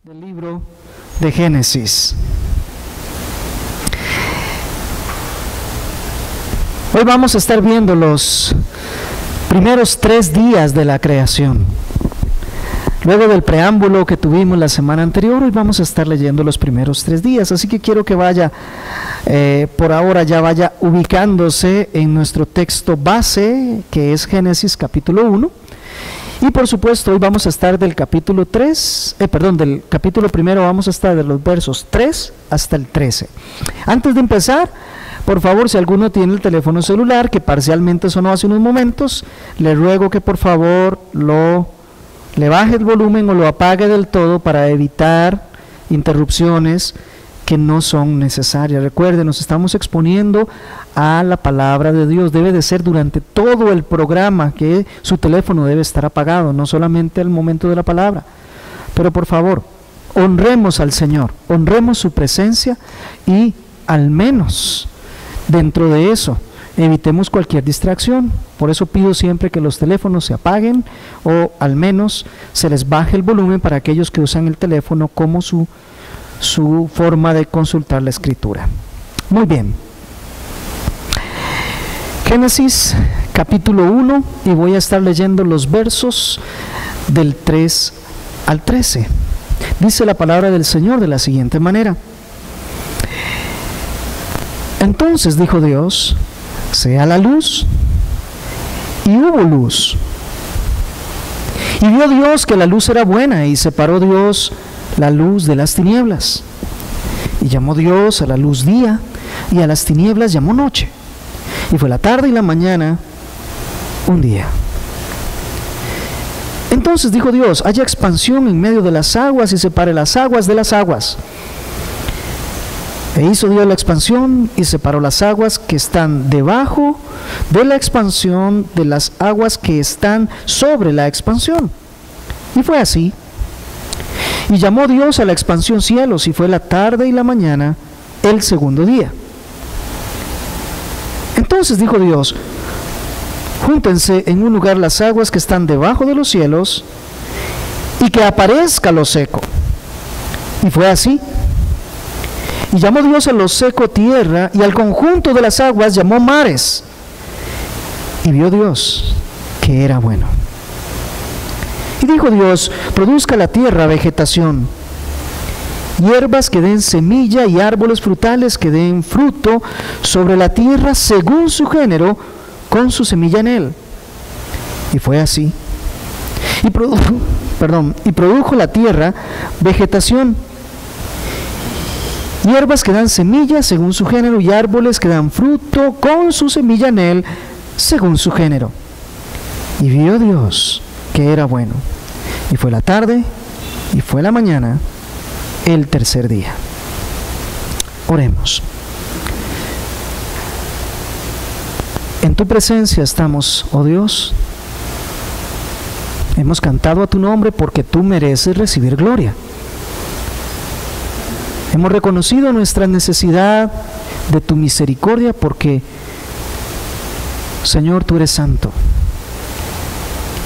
del libro de Génesis. Hoy vamos a estar viendo los primeros 3 días de la creación. Luego del preámbulo que tuvimos la semana anterior, hoy vamos a estar leyendo los primeros 3 días. Así que quiero que vaya, por ahora ya vaya ubicándose en nuestro texto base, que es Génesis capítulo 1. Y por supuesto hoy vamos a estar del capítulo 3, del capítulo primero vamos a estar de los versos 3 hasta el 13. Antes de empezar, por favor, si alguno tiene el teléfono celular, que parcialmente sonó hace unos momentos, le ruego que por favor le baje el volumen o lo apague del todo para evitar interrupciones que no son necesarias. Recuerden, nos estamos exponiendo a la palabra de Dios. Debe de ser durante todo el programa que su teléfono debe estar apagado, no solamente al momento de la palabra. Pero por favor, honremos al Señor, honremos su presencia y al menos dentro de eso evitemos cualquier distracción. Por eso pido siempre que los teléfonos se apaguen o al menos se les baje el volumen para aquellos que usan el teléfono como su forma de consultar la escritura. Muy bien. Génesis capítulo 1, y voy a estar leyendo los versos del 3 al 13. Dice la palabra del Señor de la siguiente manera: Entonces dijo Dios, sea la luz, y hubo luz. Y vio Dios que la luz era buena, y separó Dios la luz de las tinieblas. Y llamó Dios a la luz día, y a las tinieblas llamó noche. Y fue la tarde y la mañana un día. Entonces dijo Dios, haya expansión en medio de las aguas, y separe las aguas de las aguas. E hizo Dios la expansión, y separó las aguas que están debajo de la expansión de las aguas que están sobre la expansión. Y fue así. Y llamó Dios a la expansión cielos, y fue la tarde y la mañana el segundo día. Entonces dijo Dios, júntense en un lugar las aguas que están debajo de los cielos, y que aparezca lo seco. Y fue así. Y llamó Dios a lo seco tierra, y al conjunto de las aguas llamó mares. Y vio Dios que era bueno. Y dijo Dios, produzca la tierra vegetación, hierbas que den semilla y árboles frutales que den fruto sobre la tierra según su género, con su semilla en él. Y fue así. Y produjo la tierra vegetación, hierbas que dan semilla según su género y árboles que dan fruto con su semilla en él según su género. Y vio Dios que era bueno. Y fue la tarde y fue la mañana el tercer día. Oremos. En tu presencia estamos, oh Dios. Hemos cantado a tu nombre porque tú mereces recibir gloria. Hemos reconocido nuestra necesidad de tu misericordia porque, Señor, tú eres santo.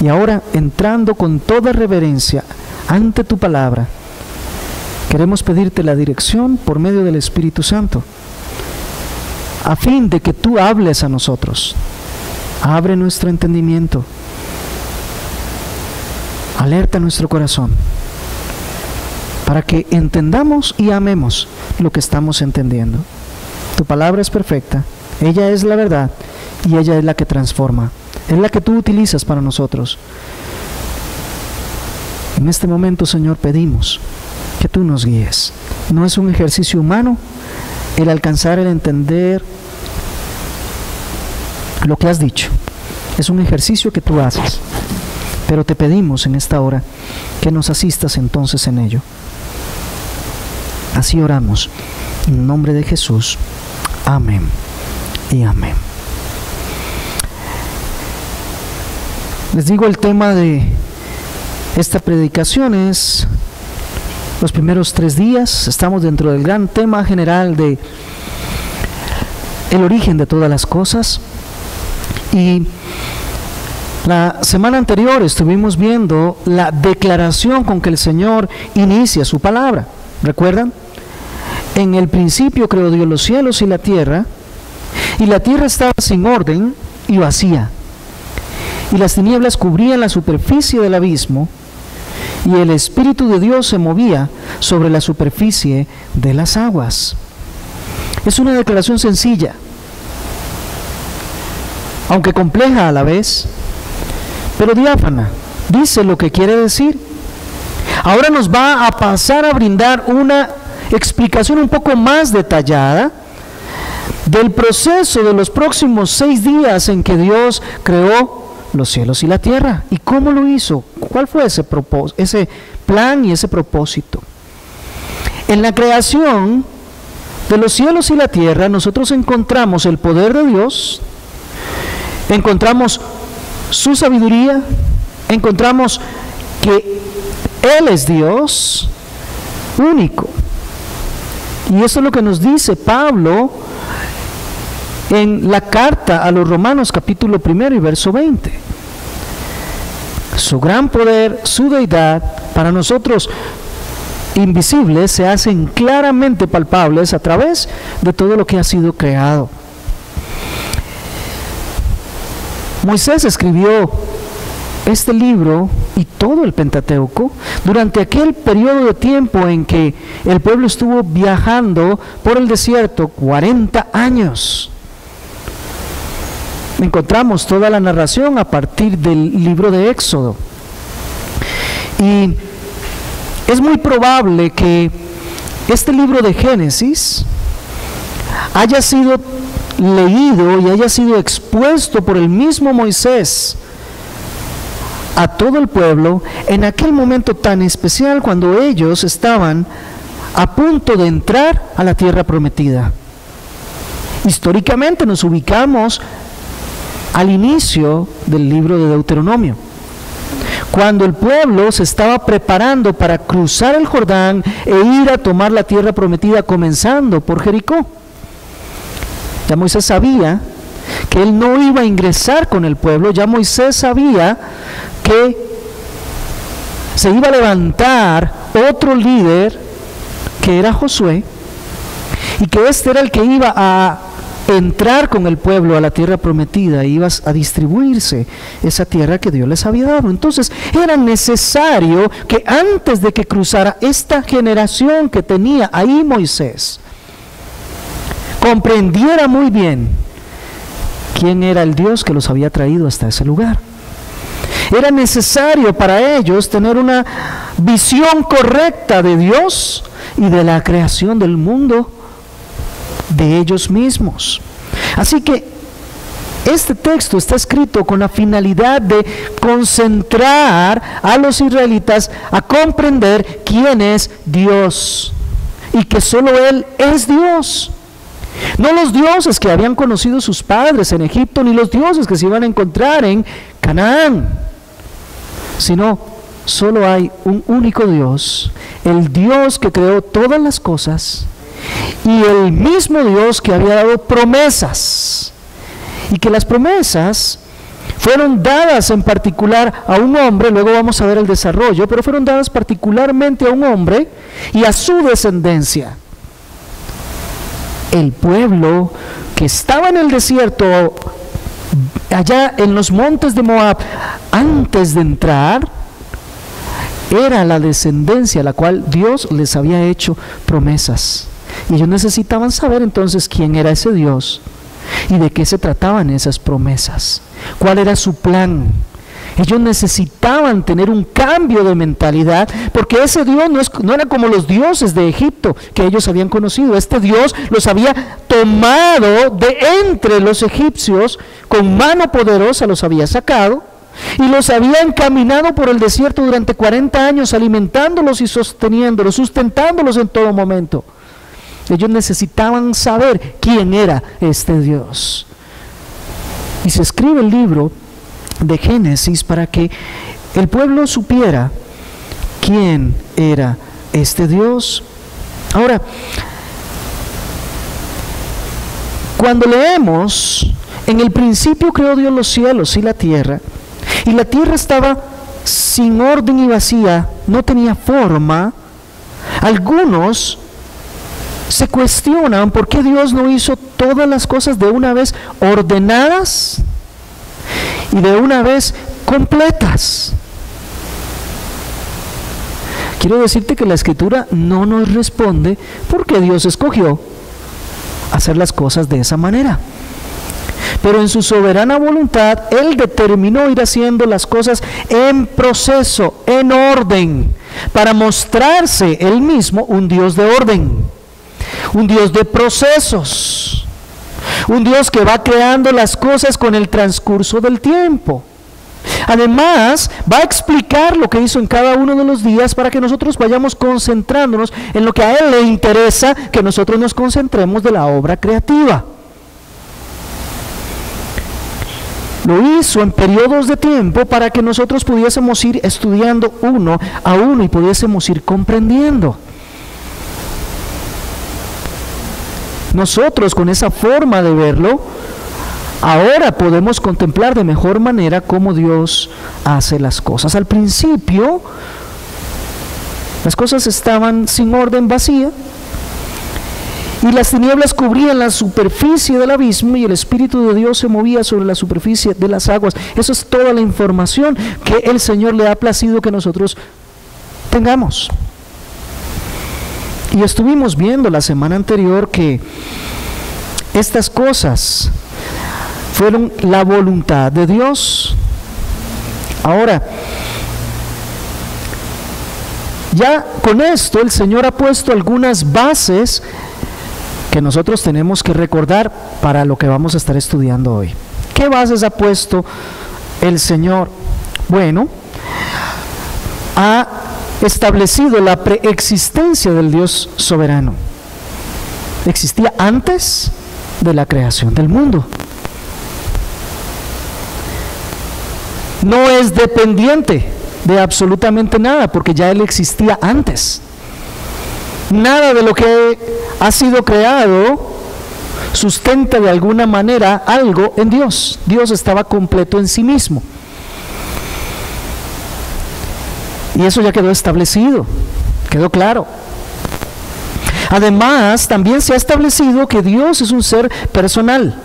Y ahora, entrando con toda reverencia ante tu palabra, queremos pedirte la dirección por medio del Espíritu Santo, a fin de que tú hables a nosotros. Abre nuestro entendimiento, alerta nuestro corazón, para que entendamos y amemos lo que estamos entendiendo. Tu palabra es perfecta, ella es la verdad y ella es la que transforma, es la que tú utilizas para nosotros. En este momento, Señor, pedimos que tú nos guíes. No es un ejercicio humano el alcanzar el entender lo que has dicho. Es un ejercicio que tú haces. Pero te pedimos en esta hora que nos asistas entonces en ello. Así oramos. En el nombre de Jesús. Amén y amén. Les digo, el tema de esta predicación es los primeros 3 días. Estamos dentro del gran tema general de el origen de todas las cosas. Y La semana anterior estuvimos viendo la declaración con que el Señor inicia su palabra. ¿Recuerdan? En el principio creó Dios los cielos y la tierra estaba sin orden y vacía. Y las tinieblas cubrían la superficie del abismo, y el Espíritu de Dios se movía sobre la superficie de las aguas. Es una declaración sencilla, aunque compleja a la vez, pero diáfana. Dice lo que quiere decir. Ahora nos va a pasar a brindar una explicación un poco más detallada del proceso de los próximos 6 días en que Dios creó los cielos y la tierra. ¿Y cómo lo hizo? ¿Cuál fue ese plan y ese propósito? En la creación de los cielos y la tierra nosotros encontramos el poder de Dios, encontramos su sabiduría, encontramos que Él es Dios único. Y eso es lo que nos dice Pablo en la carta a los Romanos capítulo 1 y verso 20. Su gran poder, su deidad, para nosotros invisibles, se hacen claramente palpables a través de todo lo que ha sido creado. Moisés escribió este libro y todo el Pentateuco durante aquel periodo de tiempo en que el pueblo estuvo viajando por el desierto 40 años. Encontramos toda la narración a partir del libro de Éxodo. Y es muy probable que este libro de Génesis haya sido leído y haya sido expuesto por el mismo Moisés a todo el pueblo en aquel momento tan especial cuando ellos estaban a punto de entrar a la tierra prometida. Históricamente nos ubicamos al inicio del libro de Deuteronomio, cuando el pueblo se estaba preparando para cruzar el Jordán e ir a tomar la tierra prometida, comenzando por Jericó. Ya Moisés sabía que él no iba a ingresar con el pueblo, ya Moisés sabía que se iba a levantar otro líder que era Josué, y que este era el que iba a entrar con el pueblo a la tierra prometida, e iba a distribuirse esa tierra que Dios les había dado. Entonces era necesario que antes de que cruzara esta generación que tenía ahí Moisés, comprendiera muy bien quién era el Dios que los había traído hasta ese lugar. Era necesario para ellos tener una visión correcta de Dios y de la creación del mundo, de ellos mismos. Así que este texto está escrito con la finalidad de concentrar a los israelitas a comprender quién es Dios y que solo Él es Dios. No los dioses que habían conocido sus padres en Egipto, ni los dioses que se iban a encontrar en Canaán, sino solo hay un único Dios, el Dios que creó todas las cosas, y el mismo Dios que había dado promesas, y que las promesas fueron dadas en particular a un hombre. Luego vamos a ver el desarrollo, pero fueron dadas particularmente a un hombre y a su descendencia. El pueblo que estaba en el desierto, allá en los montes de Moab, antes de entrar, era la descendencia a la cual Dios les había hecho promesas. Y ellos necesitaban saber entonces quién era ese Dios y de qué se trataban esas promesas, cuál era su plan. Ellos necesitaban tener un cambio de mentalidad, porque ese Dios no era como los dioses de Egipto que ellos habían conocido. Este Dios los había tomado de entre los egipcios, con mano poderosa los había sacado y los había encaminado por el desierto durante 40 años, alimentándolos y sosteniéndolos, sustentándolos en todo momento. Ellos necesitaban saber quién era este Dios. Y se escribe el libro de Génesis para que el pueblo supiera quién era este Dios. Ahora, cuando leemos, en el principio creó Dios los cielos y la tierra, y la tierra estaba sin orden y vacía, no tenía forma, algunos se cuestionan por qué Dios no hizo todas las cosas de una vez ordenadas y de una vez completas. Quiero decirte que la Escritura no nos responde por qué Dios escogió hacer las cosas de esa manera. Pero en su soberana voluntad, Él determinó ir haciendo las cosas en proceso, en orden, para mostrarse Él mismo un Dios de orden, un Dios de procesos, un Dios que va creando las cosas con el transcurso del tiempo. Además, va a explicar lo que hizo en cada uno de los días para que nosotros vayamos concentrándonos en lo que a Él le interesa, que nosotros nos concentremos de la obra creativa. Lo hizo en periodos de tiempo para que nosotros pudiésemos ir estudiando uno a uno y pudiésemos ir comprendiendo. Nosotros, con esa forma de verlo, ahora podemos contemplar de mejor manera cómo Dios hace las cosas. Al principio, las cosas estaban sin orden, vacía, y las tinieblas cubrían la superficie del abismo y el Espíritu de Dios se movía sobre la superficie de las aguas. Esa es toda la información que el Señor le ha placido que nosotros tengamos. Y estuvimos viendo la semana anterior que estas cosas fueron la voluntad de Dios. Ahora, ya con esto el Señor ha puesto algunas bases que nosotros tenemos que recordar para lo que vamos a estar estudiando hoy. ¿Qué bases ha puesto el Señor? Bueno, ha establecido la preexistencia del Dios soberano. Existía antes de la creación del mundo. No es dependiente de absolutamente nada, porque ya Él existía antes. Nada de lo que ha sido creado sustenta de alguna manera algo en Dios. Dios estaba completo en sí mismo. Y eso ya quedó establecido, quedó claro. Además, también se ha establecido que Dios es un ser personal.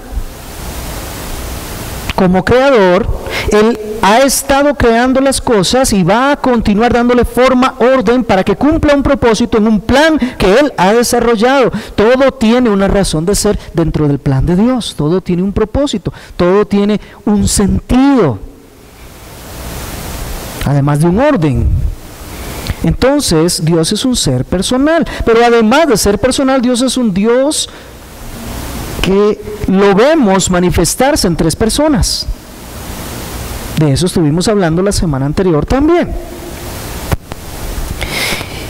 Como creador, Él ha estado creando las cosas y va a continuar dándole forma, orden, para que cumpla un propósito en un plan que Él ha desarrollado. Todo tiene una razón de ser dentro del plan de Dios. Todo tiene un propósito, todo tiene un sentido, además de un orden. Entonces, Dios es un ser personal, pero además de ser personal, Dios es un Dios que lo vemos manifestarse en tres personas. De eso estuvimos hablando la semana anterior también.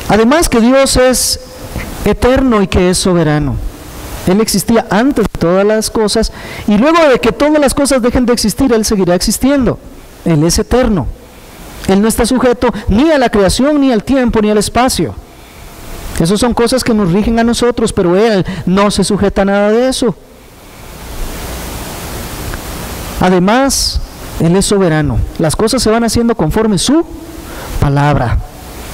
Además que Dios es eterno y que es soberano. Él existía antes de todas las cosas y luego de que todas las cosas dejen de existir, Él seguirá existiendo. Él es eterno. Él no está sujeto ni a la creación, ni al tiempo, ni al espacio. Esas son cosas que nos rigen a nosotros, pero Él no se sujeta a nada de eso. Además, Él es soberano. Las cosas se van haciendo conforme su palabra,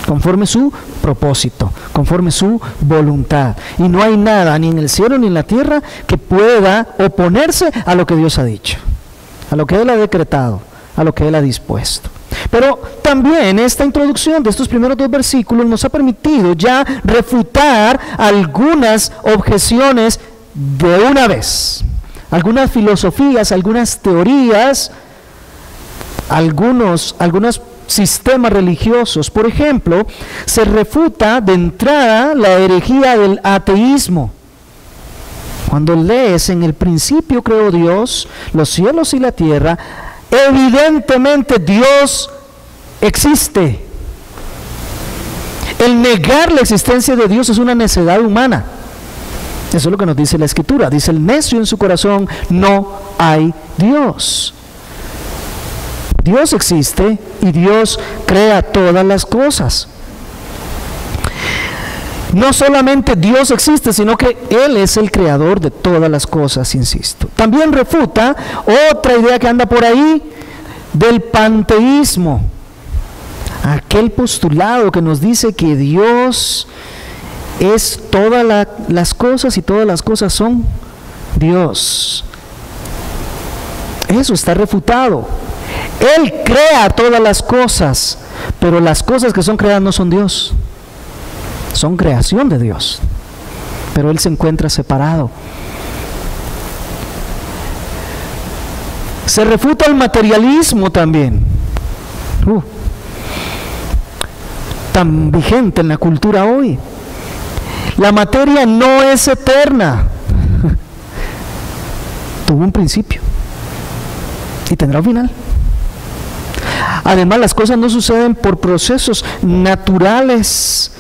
conforme su propósito, conforme su voluntad. Y no hay nada, ni en el cielo ni en la tierra, que pueda oponerse a lo que Dios ha dicho, a lo que Él ha decretado, a lo que Él ha dispuesto. Pero también esta introducción de estos primeros dos versículos nos ha permitido ya refutar algunas objeciones de una vez, algunas filosofías, algunas teorías, algunos sistemas religiosos. Por ejemplo, se refuta de entrada la herejía del ateísmo. Cuando lees en el principio creó Dios los cielos y la tierra, evidentemente Dios existe. El negar la existencia de Dios es una necedad humana. Eso es lo que nos dice la Escritura. Dice: el necio en su corazón, no hay Dios. Dios existe y Dios crea todas las cosas. No solamente Dios existe, sino que Él es el creador de todas las cosas, insisto. También refuta otra idea que anda por ahí, del panteísmo, aquel postulado que nos dice que Dios es todas las cosas y todas las cosas son Dios. Eso está refutado. Él crea todas las cosas, pero las cosas que son creadas no son Dios, son creación de Dios, pero Él se encuentra separado. Se refuta el materialismo también, tan vigente en la cultura hoy. La materia no es eterna, tuvo un principio y tendrá un final. Además, las cosas no suceden por procesos naturales.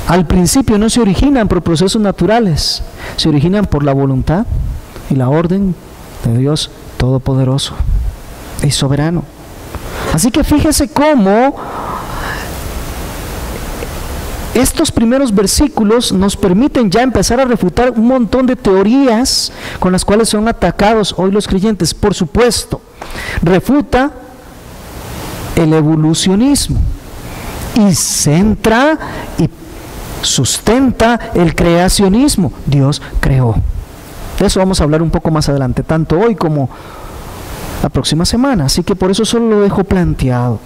Al principio no se originan por procesos naturales, se originan por la voluntad y la orden de Dios Todopoderoso y soberano. Así que fíjese cómo estos primeros versículos nos permiten ya empezar a refutar un montón de teorías con las cuales son atacados hoy los creyentes. Por supuesto, refuta el evolucionismo y centra y sustenta el creacionismo. Dios creó. De eso vamos a hablar un poco más adelante, tanto hoy como la próxima semana, así que por eso solo lo dejo planteado.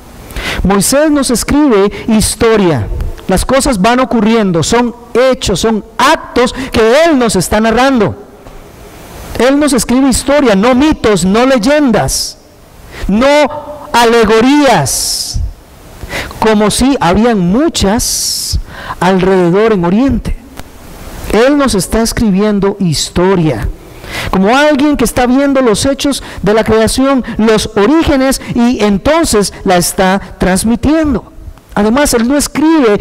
Moisés nos escribe historia. Las cosas van ocurriendo, son hechos, son actos que Él nos está narrando. Él nos escribe historia, no mitos, no leyendas, no alegorías, como si habían muchas alrededor en Oriente. Él nos está escribiendo historia, como alguien que está viendo los hechos de la creación, los orígenes, y entonces la está transmitiendo. Además, Él no escribe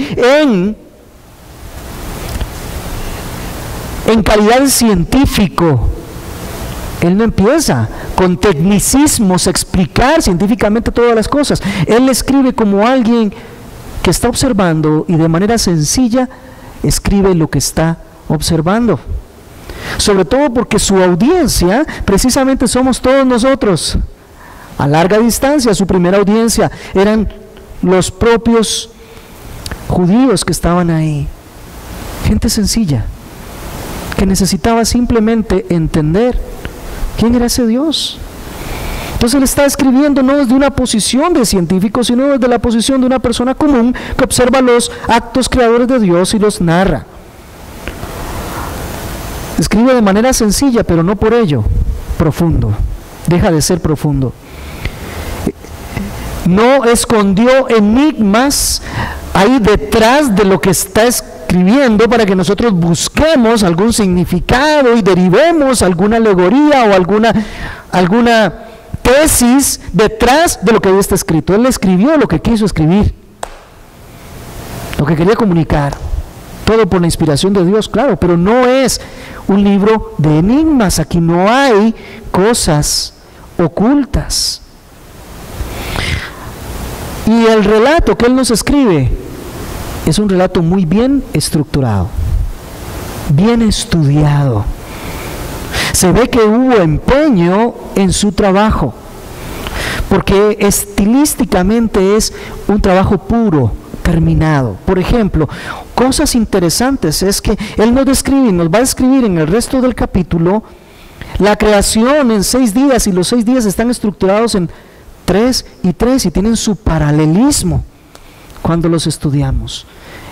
en calidad de científico. Él no empieza con tecnicismos a explicar científicamente todas las cosas. Él escribe como alguien que está observando y de manera sencilla escribe lo que está observando. Sobre todo porque su audiencia precisamente somos todos nosotros. A larga distancia, su primera audiencia eran los propios judíos que estaban ahí. Gente sencilla, que necesitaba simplemente entender quién era ese Dios. Entonces Él está escribiendo no desde una posición de científico, sino desde la posición de una persona común que observa los actos creadores de Dios y los narra. Escribe de manera sencilla, pero no por ello profundo. Deja de ser profundo. No escondió enigmas ahí detrás de lo que está escribiendo para que nosotros busquemos algún significado y derivemos alguna alegoría o alguna tesis detrás de lo que ahí está escrito. Él escribió lo que quiso escribir, lo que quería comunicar, todo por la inspiración de Dios, claro, pero no es un libro de enigmas. Aquí no hay cosas ocultas. Y el relato que Él nos escribe es un relato muy bien estructurado, bien estudiado. Se ve que hubo empeño en su trabajo, porque estilísticamente es un trabajo puro, terminado. Por ejemplo, cosas interesantes es que Él nos describe, nos va a describir en el resto del capítulo la creación en 6 días, y los 6 días están estructurados en 3 y 3 y tienen su paralelismo cuando los estudiamos.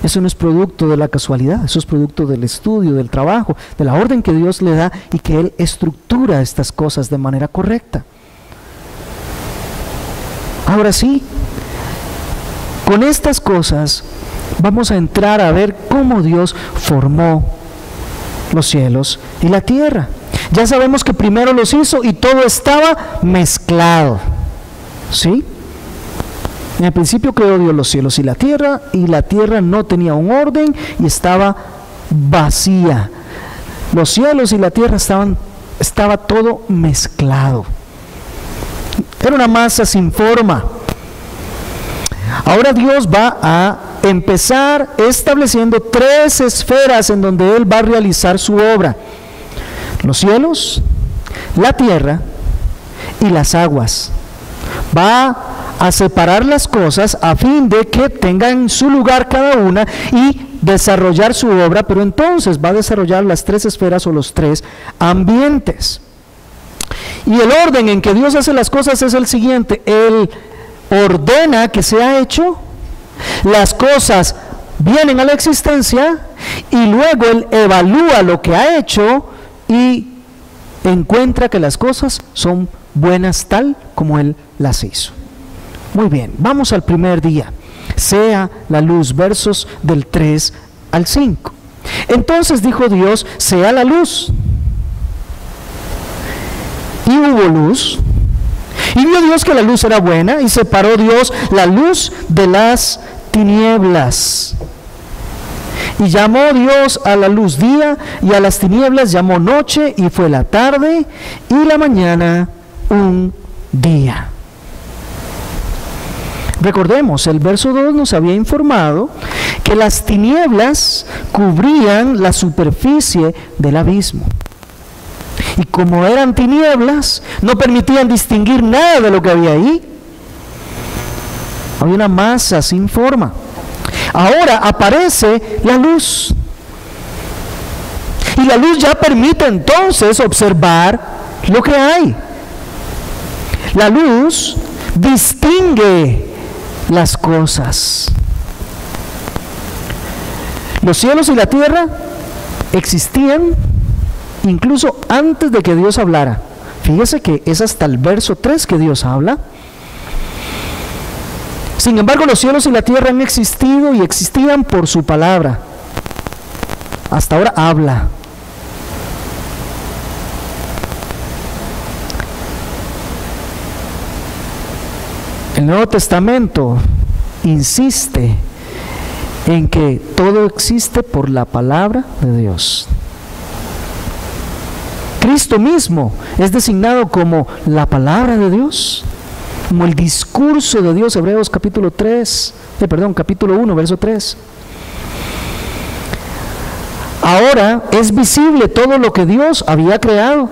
Eso no es producto de la casualidad, eso es producto del estudio, del trabajo, de la orden que Dios le da y que Él estructura estas cosas de manera correcta. Ahora sí, con estas cosas vamos a entrar a ver cómo Dios formó los cielos y la tierra. Ya sabemos que primero los hizo y todo estaba mezclado. ¿Sí? En el principio creó Dios los cielos y la tierra no tenía un orden y estaba vacía. Los cielos y la tierra estaba todo mezclado. Era una masa sin forma. Ahora Dios va a empezar estableciendo 3 esferas en donde Él va a realizar su obra: los cielos, la tierra y las aguas. Va a separar las cosas a fin de que tengan su lugar cada una y desarrollar su obra, pero entonces va a desarrollar las tres esferas o los tres ambientes. Y el orden en que Dios hace las cosas es el siguiente: Él ordena que sea hecho, las cosas vienen a la existencia y luego Él evalúa lo que ha hecho y encuentra que las cosas son buenas tal como Él las hizo. Muy bien, vamos al primer día. Sea la luz, versos del 3 al 5. Entonces dijo Dios: sea la luz. Y hubo luz. Y vio Dios que la luz era buena, y separó Dios la luz de las tinieblas. Y llamó Dios a la luz día, y a las tinieblas llamó noche, y fue la tarde y la mañana un día. Recordemos, el verso 2 nos había informado que las tinieblas cubrían la superficie del abismo. Y como eran tinieblas, no permitían distinguir nada de lo que había ahí. Había una masa sin forma. Ahora aparece la luz. Y la luz ya permite entonces observar lo que hay. La luz distingue las cosas. Los cielos y la tierra existían incluso antes de que Dios hablara. Fíjese que es hasta el verso 3 que Dios habla. Sin embargo, los cielos y la tierra han existido y existían por su palabra. Hasta ahora habla. El Nuevo Testamento insiste en que todo existe por la palabra de Dios. Cristo mismo es designado como la palabra de Dios, como el discurso de Dios. Hebreos capítulo 1, verso 3. Ahora es visible todo lo que Dios había creado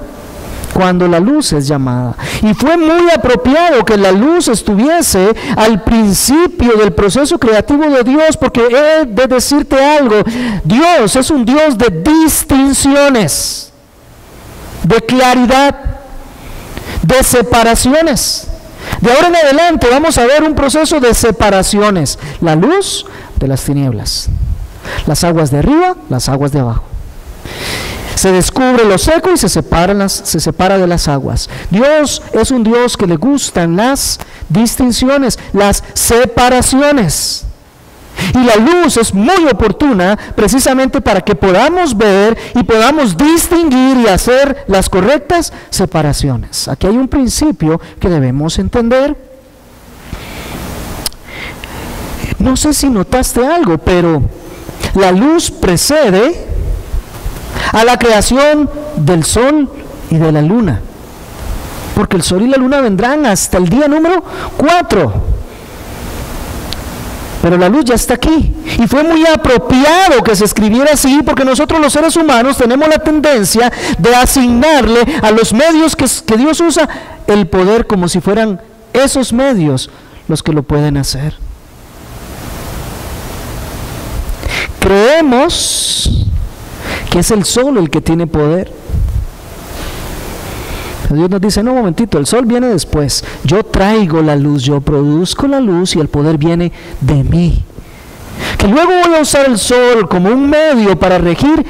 cuando la luz es llamada. Y fue muy apropiado que la luz estuviese al principio del proceso creativo de Dios, porque he de decirte algo: Dios es un Dios de distinciones, de claridad, de separaciones. De ahora en adelante vamos a ver un proceso de separaciones: la luz de las tinieblas, las aguas de arriba, las aguas de abajo. Se descubre lo seco y se separa de las aguas. Dios es un Dios que le gustan las distinciones, las separaciones. Y la luz es muy oportuna precisamente para que podamos ver y podamos distinguir y hacer las correctas separaciones. Aquí hay un principio que debemos entender. No sé si notaste algo, pero la luz precede a la creación del sol y de la luna, porque el sol y la luna vendrán hasta el día número 4. Pero la luz ya está aquí, y fue muy apropiado que se escribiera así, porque nosotros los seres humanos tenemos la tendencia de asignarle a los medios que Dios usa el poder como si fueran esos medios los que lo pueden hacer. Creemos que es el sol el que tiene poder. Dios nos dice: no, un momentito, el sol viene después. Yo traigo la luz, yo produzco la luz y el poder viene de mí. Que luego voy a usar el sol como un medio para regir,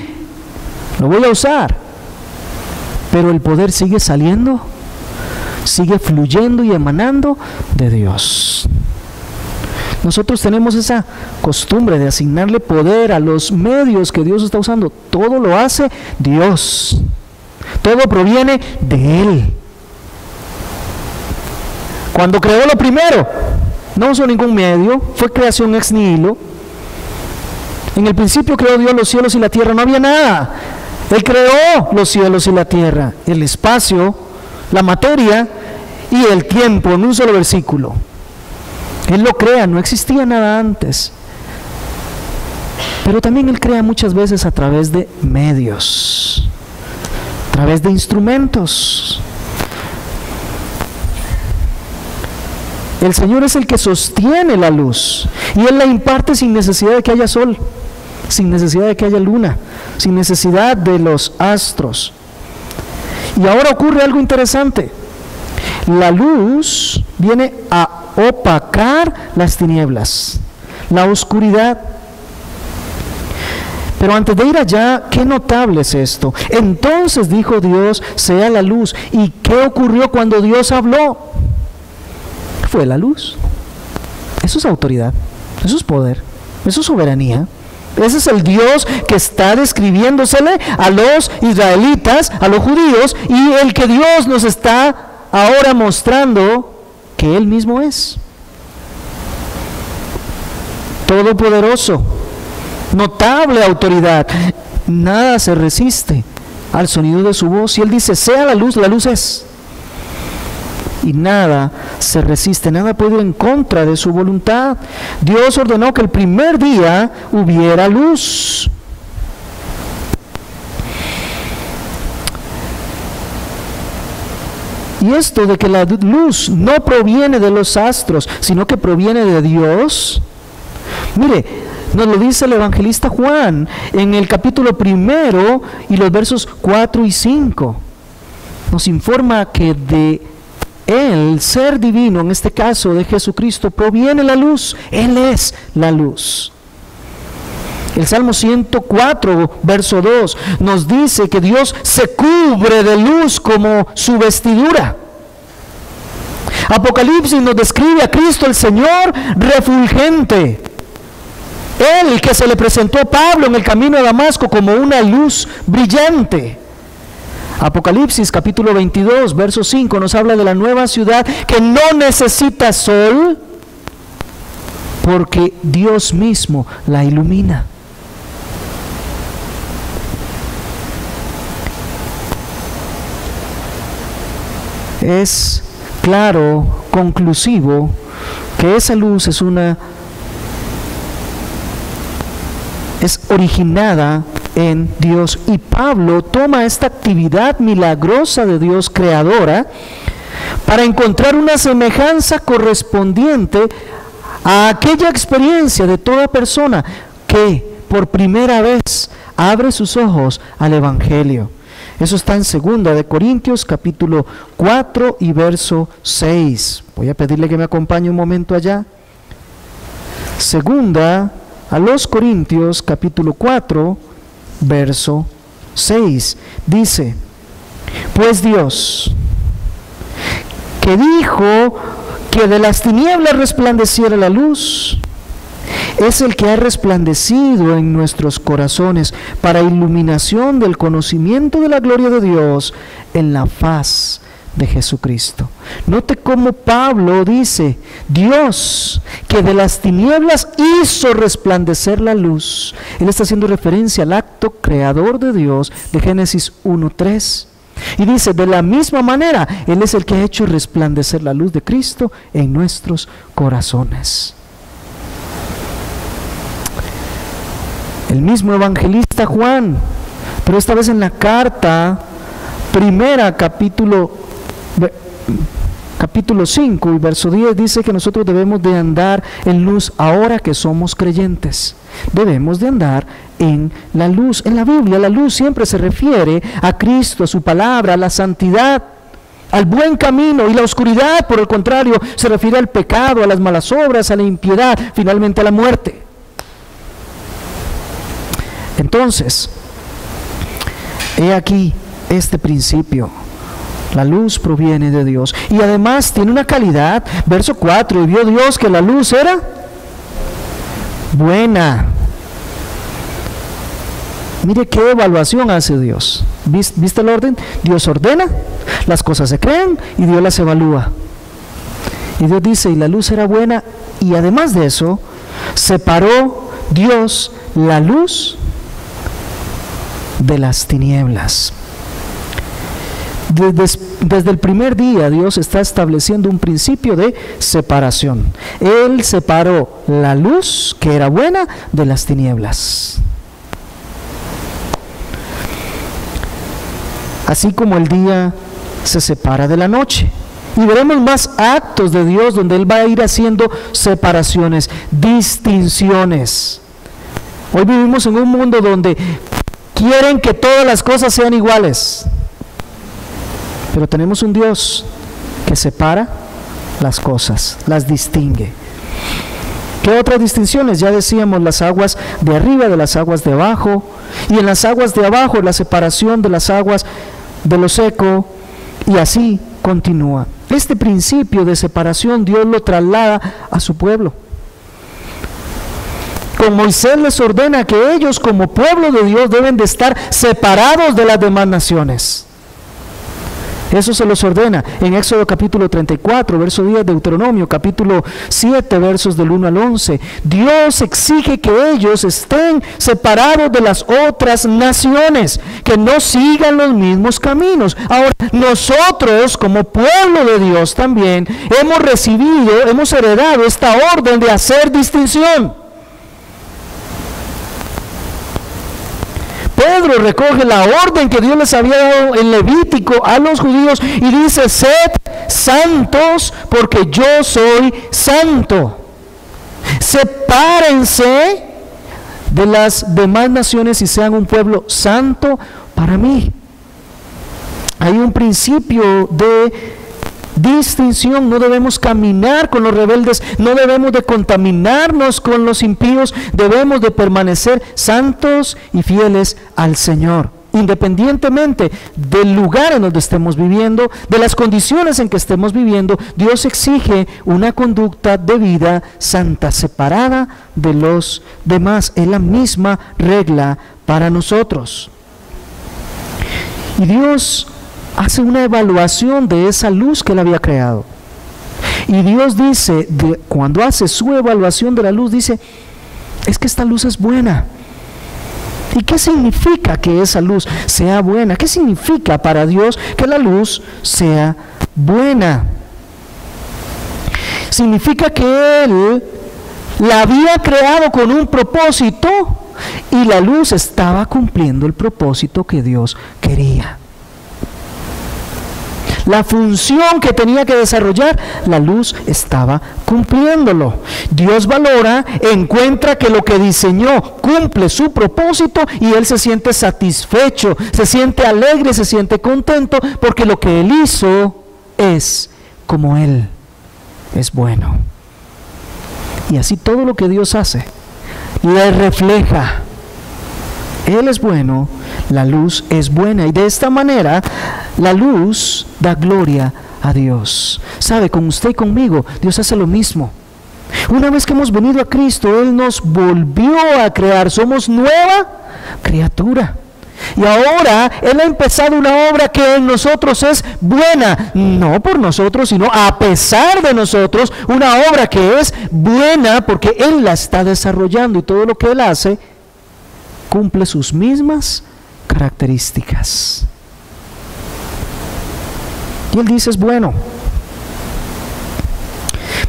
lo voy a usar. Pero el poder sigue saliendo, sigue fluyendo y emanando de Dios. Nosotros tenemos esa costumbre de asignarle poder a los medios que Dios está usando. Todo lo hace Dios. Todo proviene de Él. Cuando creó lo primero, no usó ningún medio, fue creación ex nihilo. En el principio creó Dios los cielos y la tierra, no había nada. Él creó los cielos y la tierra, el espacio, la materia y el tiempo en un solo versículo. Él lo crea, no existía nada antes. Pero también Él crea muchas veces a través de medios, a través de instrumentos. El Señor es el que sostiene la luz y Él la imparte sin necesidad de que haya sol, sin necesidad de que haya luna, sin necesidad de los astros. Y ahora ocurre algo interesante. La luz viene a opacar las tinieblas, la oscuridad. Pero antes de ir allá, qué notable es esto. Entonces dijo Dios, sea la luz. ¿Y qué ocurrió cuando Dios habló? Fue la luz. Eso es autoridad, eso es poder, eso es soberanía. Ese es el Dios que está describiéndosele a los israelitas, a los judíos, y el que Dios nos está ahora mostrando que Él mismo es. Todopoderoso, notable autoridad. Nada se resiste al sonido de su voz. Y Él dice, sea la luz es. Y nada se resiste, nada puede ir en contra de su voluntad. Dios ordenó que el primer día hubiera luz. Y esto de que la luz no proviene de los astros, sino que proviene de Dios. Mire, nos lo dice el evangelista Juan en el capítulo 1 y los versos 4 y 5. Nos informa que de el ser divino, en este caso de Jesucristo, proviene la luz. Él es la luz. El Salmo 104, verso 2, nos dice que Dios se cubre de luz como su vestidura. Apocalipsis nos describe a Cristo el Señor refulgente. Él que se le presentó a Pablo en el camino a Damasco como una luz brillante. Apocalipsis capítulo 22, verso 5 nos habla de la nueva ciudad que no necesita sol porque Dios mismo la ilumina. Es claro, conclusivo, que esa luz es originada en Dios, y Pablo toma esta actividad milagrosa de Dios creadora para encontrar una semejanza correspondiente a aquella experiencia de toda persona que por primera vez abre sus ojos al Evangelio. Eso está en 2 de Corintios capítulo 4 y verso 6. Voy a pedirle que me acompañe un momento allá. 2 a los Corintios capítulo 4 verso 6 dice: pues Dios, que dijo que de las tinieblas resplandeciera la luz, es el que ha resplandecido en nuestros corazones para iluminación del conocimiento de la gloria de Dios en la faz de Jesucristo. Note cómo Pablo dice: Dios, que de las tinieblas hizo resplandecer la luz. Él está haciendo referencia al acto creador de Dios de Génesis 1:3. Y dice, de la misma manera, Él es el que ha hecho resplandecer la luz de Cristo en nuestros corazones. El mismo evangelista Juan, pero esta vez en la carta primera, capítulo 5 y verso 10, dice que nosotros debemos de andar en luz ahora que somos creyentes. Debemos de andar en la luz. En la Biblia la luz siempre se refiere a Cristo, a su palabra, a la santidad, al buen camino, y la oscuridad, por el contrario, se refiere al pecado, a las malas obras, a la impiedad, finalmente a la muerte. Entonces, he aquí este principio. La luz proviene de Dios y además tiene una calidad. Verso 4, y vio Dios que la luz era buena. Mire qué evaluación hace Dios. ¿Viste el orden? Dios ordena, las cosas se crean y Dios las evalúa. Y Dios dice, y la luz era buena, y además de eso, separó Dios la luz de las tinieblas. Desde el primer día Dios está estableciendo un principio de separación. Él separó la luz, que era buena, de las tinieblas. Así como el día se separa de la noche Y veremos más actos de Dios donde Él va a ir haciendo separaciones, distinciones. Hoy vivimos en un mundo donde quieren que todas las cosas sean iguales. Pero tenemos un Dios que separa las cosas, las distingue. ¿Qué otras distinciones? Ya decíamos, las aguas de arriba de las aguas de abajo, y en las aguas de abajo la separación de las aguas de lo seco, y así continúa. Este principio de separación Dios lo traslada a su pueblo. Con Moisés les ordena que ellos como pueblo de Dios deben de estar separados de las demás naciones. Eso se los ordena en Éxodo capítulo 34, verso 10, Deuteronomio capítulo 7, versos del 1 al 11. Dios exige que ellos estén separados de las otras naciones, que no sigan los mismos caminos. Ahora, nosotros como pueblo de Dios también hemos heredado esta orden de hacer distinción. Pedro recoge la orden que Dios les había dado en Levítico a los judíos y dice: sed santos porque yo soy santo. Sepárense de las demás naciones y sean un pueblo santo para mí. Hay un principio de distinción. No debemos caminar con los rebeldes, no debemos de contaminarnos con los impíos, debemos de permanecer santos y fieles al Señor, independientemente del lugar en donde estemos viviendo, de las condiciones en que estemos viviendo. Dios exige una conducta de vida santa, separada de los demás. Es la misma regla para nosotros. Y Dios hace una evaluación de esa luz que Él había creado. Y Dios dice, cuando hace su evaluación de la luz, dice: es que esta luz es buena. ¿Y qué significa que esa luz sea buena? ¿Qué significa para Dios que la luz sea buena? Significa que Él la había creado con un propósito y la luz estaba cumpliendo el propósito que Dios quería. La función que tenía que desarrollar, la luz estaba cumpliéndolo. Dios valora, encuentra que lo que diseñó cumple su propósito y Él se siente satisfecho, se siente alegre, se siente contento, porque lo que Él hizo es como Él es bueno. Y así todo lo que Dios hace le refleja: Él es bueno, la luz es buena, y de esta manera la luz da gloria a Dios. ¿Sabe? Con usted y conmigo Dios hace lo mismo. Una vez que hemos venido a Cristo, Él nos volvió a crear, somos nueva criatura. Y ahora Él ha empezado una obra que en nosotros es buena, no por nosotros, sino a pesar de nosotros, una obra que es buena porque Él la está desarrollando, y todo lo que Él hace cumple sus mismas características. Y Él dice: es bueno.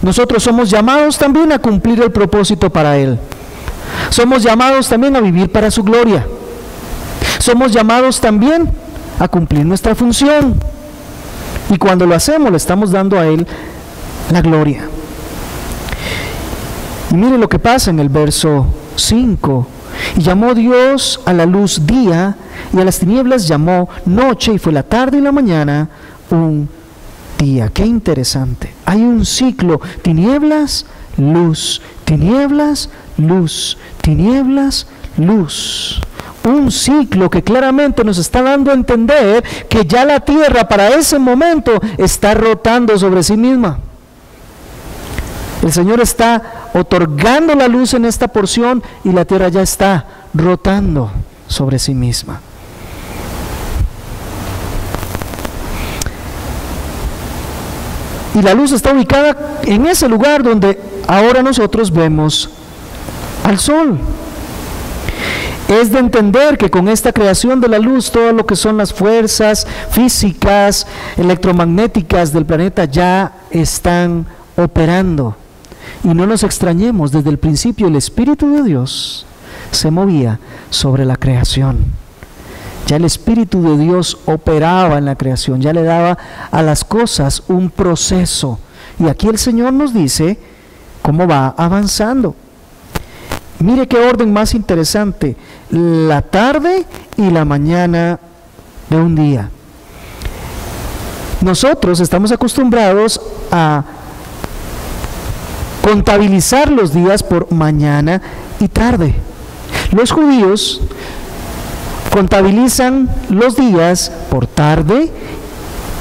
Nosotros somos llamados también a cumplir el propósito para Él. Somos llamados también a vivir para su gloria. Somos llamados también a cumplir nuestra función. Y cuando lo hacemos, le estamos dando a Él la gloria. Y mire lo que pasa en el verso 5. Y llamó Dios a la luz día, y a las tinieblas llamó noche, y fue la tarde y la mañana un día. Qué interesante. Hay un ciclo: tinieblas, luz, tinieblas, luz, tinieblas, luz. Un ciclo que claramente nos está dando a entender que ya la tierra para ese momento está rotando sobre sí misma. El Señor está otorgando la luz en esta porción y la tierra ya está rotando sobre sí misma. Y la luz está ubicada en ese lugar donde ahora nosotros vemos al sol. Es de entender que con esta creación de la luz, todo lo que son las fuerzas físicas, electromagnéticas del planeta ya están operando. Y no nos extrañemos, desde el principio el Espíritu de Dios se movía sobre la creación. Ya el Espíritu de Dios operaba en la creación, ya le daba a las cosas un proceso. Y aquí el Señor nos dice cómo va avanzando. Mire qué orden más interesante, la tarde y la mañana de un día. Nosotros estamos acostumbrados a contabilizar los días por mañana y tarde. Los judíos contabilizan los días por tarde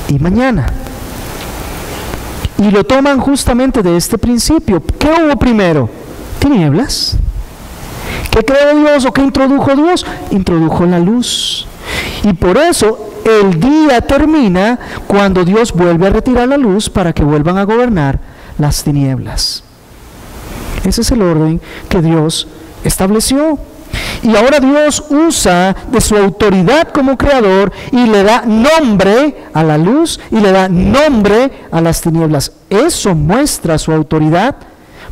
y mañana. Y lo toman justamente de este principio. ¿Qué hubo primero? Tinieblas. ¿Qué creó Dios o qué introdujo Dios? Introdujo la luz. Y por eso el día termina cuando Dios vuelve a retirar la luz para que vuelvan a gobernar las tinieblas. Ese es el orden que Dios estableció. Y ahora Dios usa de su autoridad como creador y le da nombre a la luz y le da nombre a las tinieblas. Eso muestra su autoridad,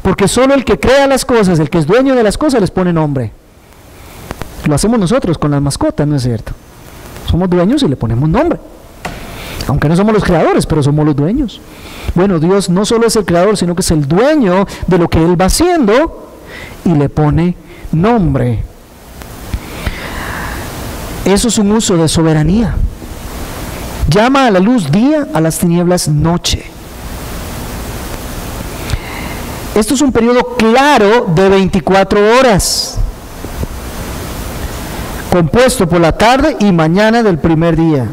porque solo el que crea las cosas, el que es dueño de las cosas, les pone nombre. Lo hacemos nosotros con las mascotas, ¿no es cierto? Somos dueños y le ponemos nombre. Aunque no somos los creadores, pero somos los dueños. Bueno, Dios no solo es el creador, sino que es el dueño de lo que Él va haciendo y le pone nombre. Eso es un uso de soberanía. Llama a la luz día, a las tinieblas noche. Esto es un periodo claro de 24 horas, compuesto por la tarde y mañana del primer día.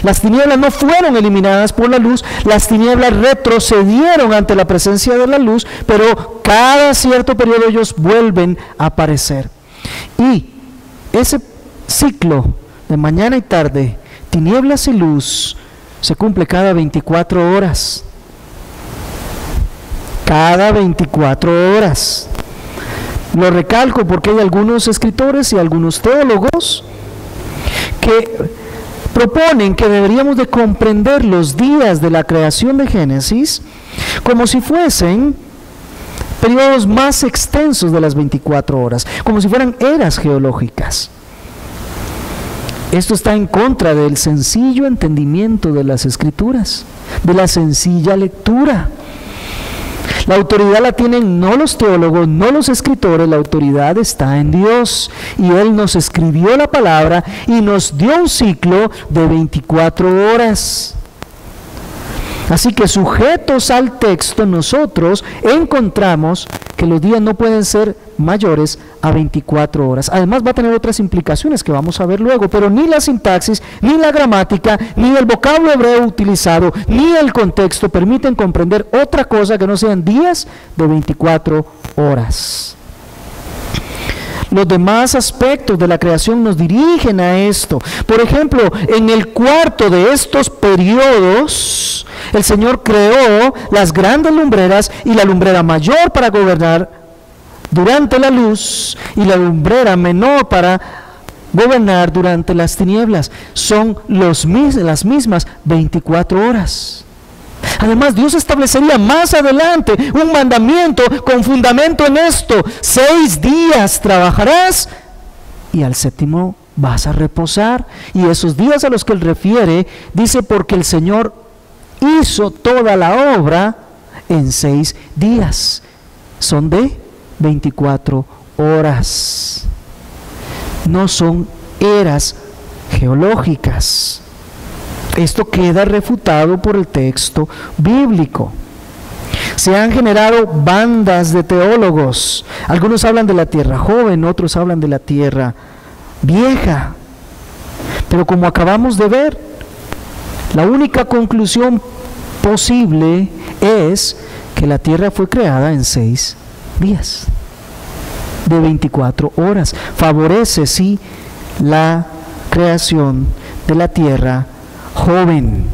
Las tinieblas no fueron eliminadas por la luz, las tinieblas retrocedieron ante la presencia de la luz, pero cada cierto periodo ellos vuelven a aparecer. Y ese ciclo de mañana y tarde, tinieblas y luz, se cumple cada 24 horas. Cada 24 horas. Lo recalco porque hay algunos escritores y algunos teólogos que proponen que deberíamos de comprender los días de la creación de Génesis como si fuesen periodos más extensos de las 24 horas, como si fueran eras geológicas. Esto está en contra del sencillo entendimiento de las Escrituras, de la sencilla lectura. La autoridad la tienen no los teólogos, no los escritores, la autoridad está en Dios. Y Él nos escribió la palabra y nos dio un ciclo de 24 horas. Así que sujetos al texto, nosotros encontramos que los días no pueden ser mayores a 24 horas. Además va a tener otras implicaciones que vamos a ver luego, pero ni la sintaxis, ni la gramática, ni el vocablo hebreo utilizado, ni el contexto permiten comprender otra cosa que no sean días de 24 horas. Los demás aspectos de la creación nos dirigen a esto. Por ejemplo, en el cuarto de estos periodos, el Señor creó las grandes lumbreras y la lumbrera mayor para gobernar durante la luz y la lumbrera menor para gobernar durante las tinieblas. Son las mismas 24 horas. Además, Dios establecería más adelante un mandamiento con fundamento en esto: 6 días trabajarás y al séptimo vas a reposar. Y esos días a los que Él refiere, dice, porque el Señor hizo toda la obra en 6 días. Son de 24 horas. No son eras geológicas. Esto queda refutado por el texto bíblico. Se han generado bandas de teólogos. Algunos hablan de la tierra joven, otros hablan de la tierra vieja. Pero como acabamos de ver, la única conclusión posible es que la tierra fue creada en 6 días de 24 horas. Favorece, sí, la creación de la tierra joven.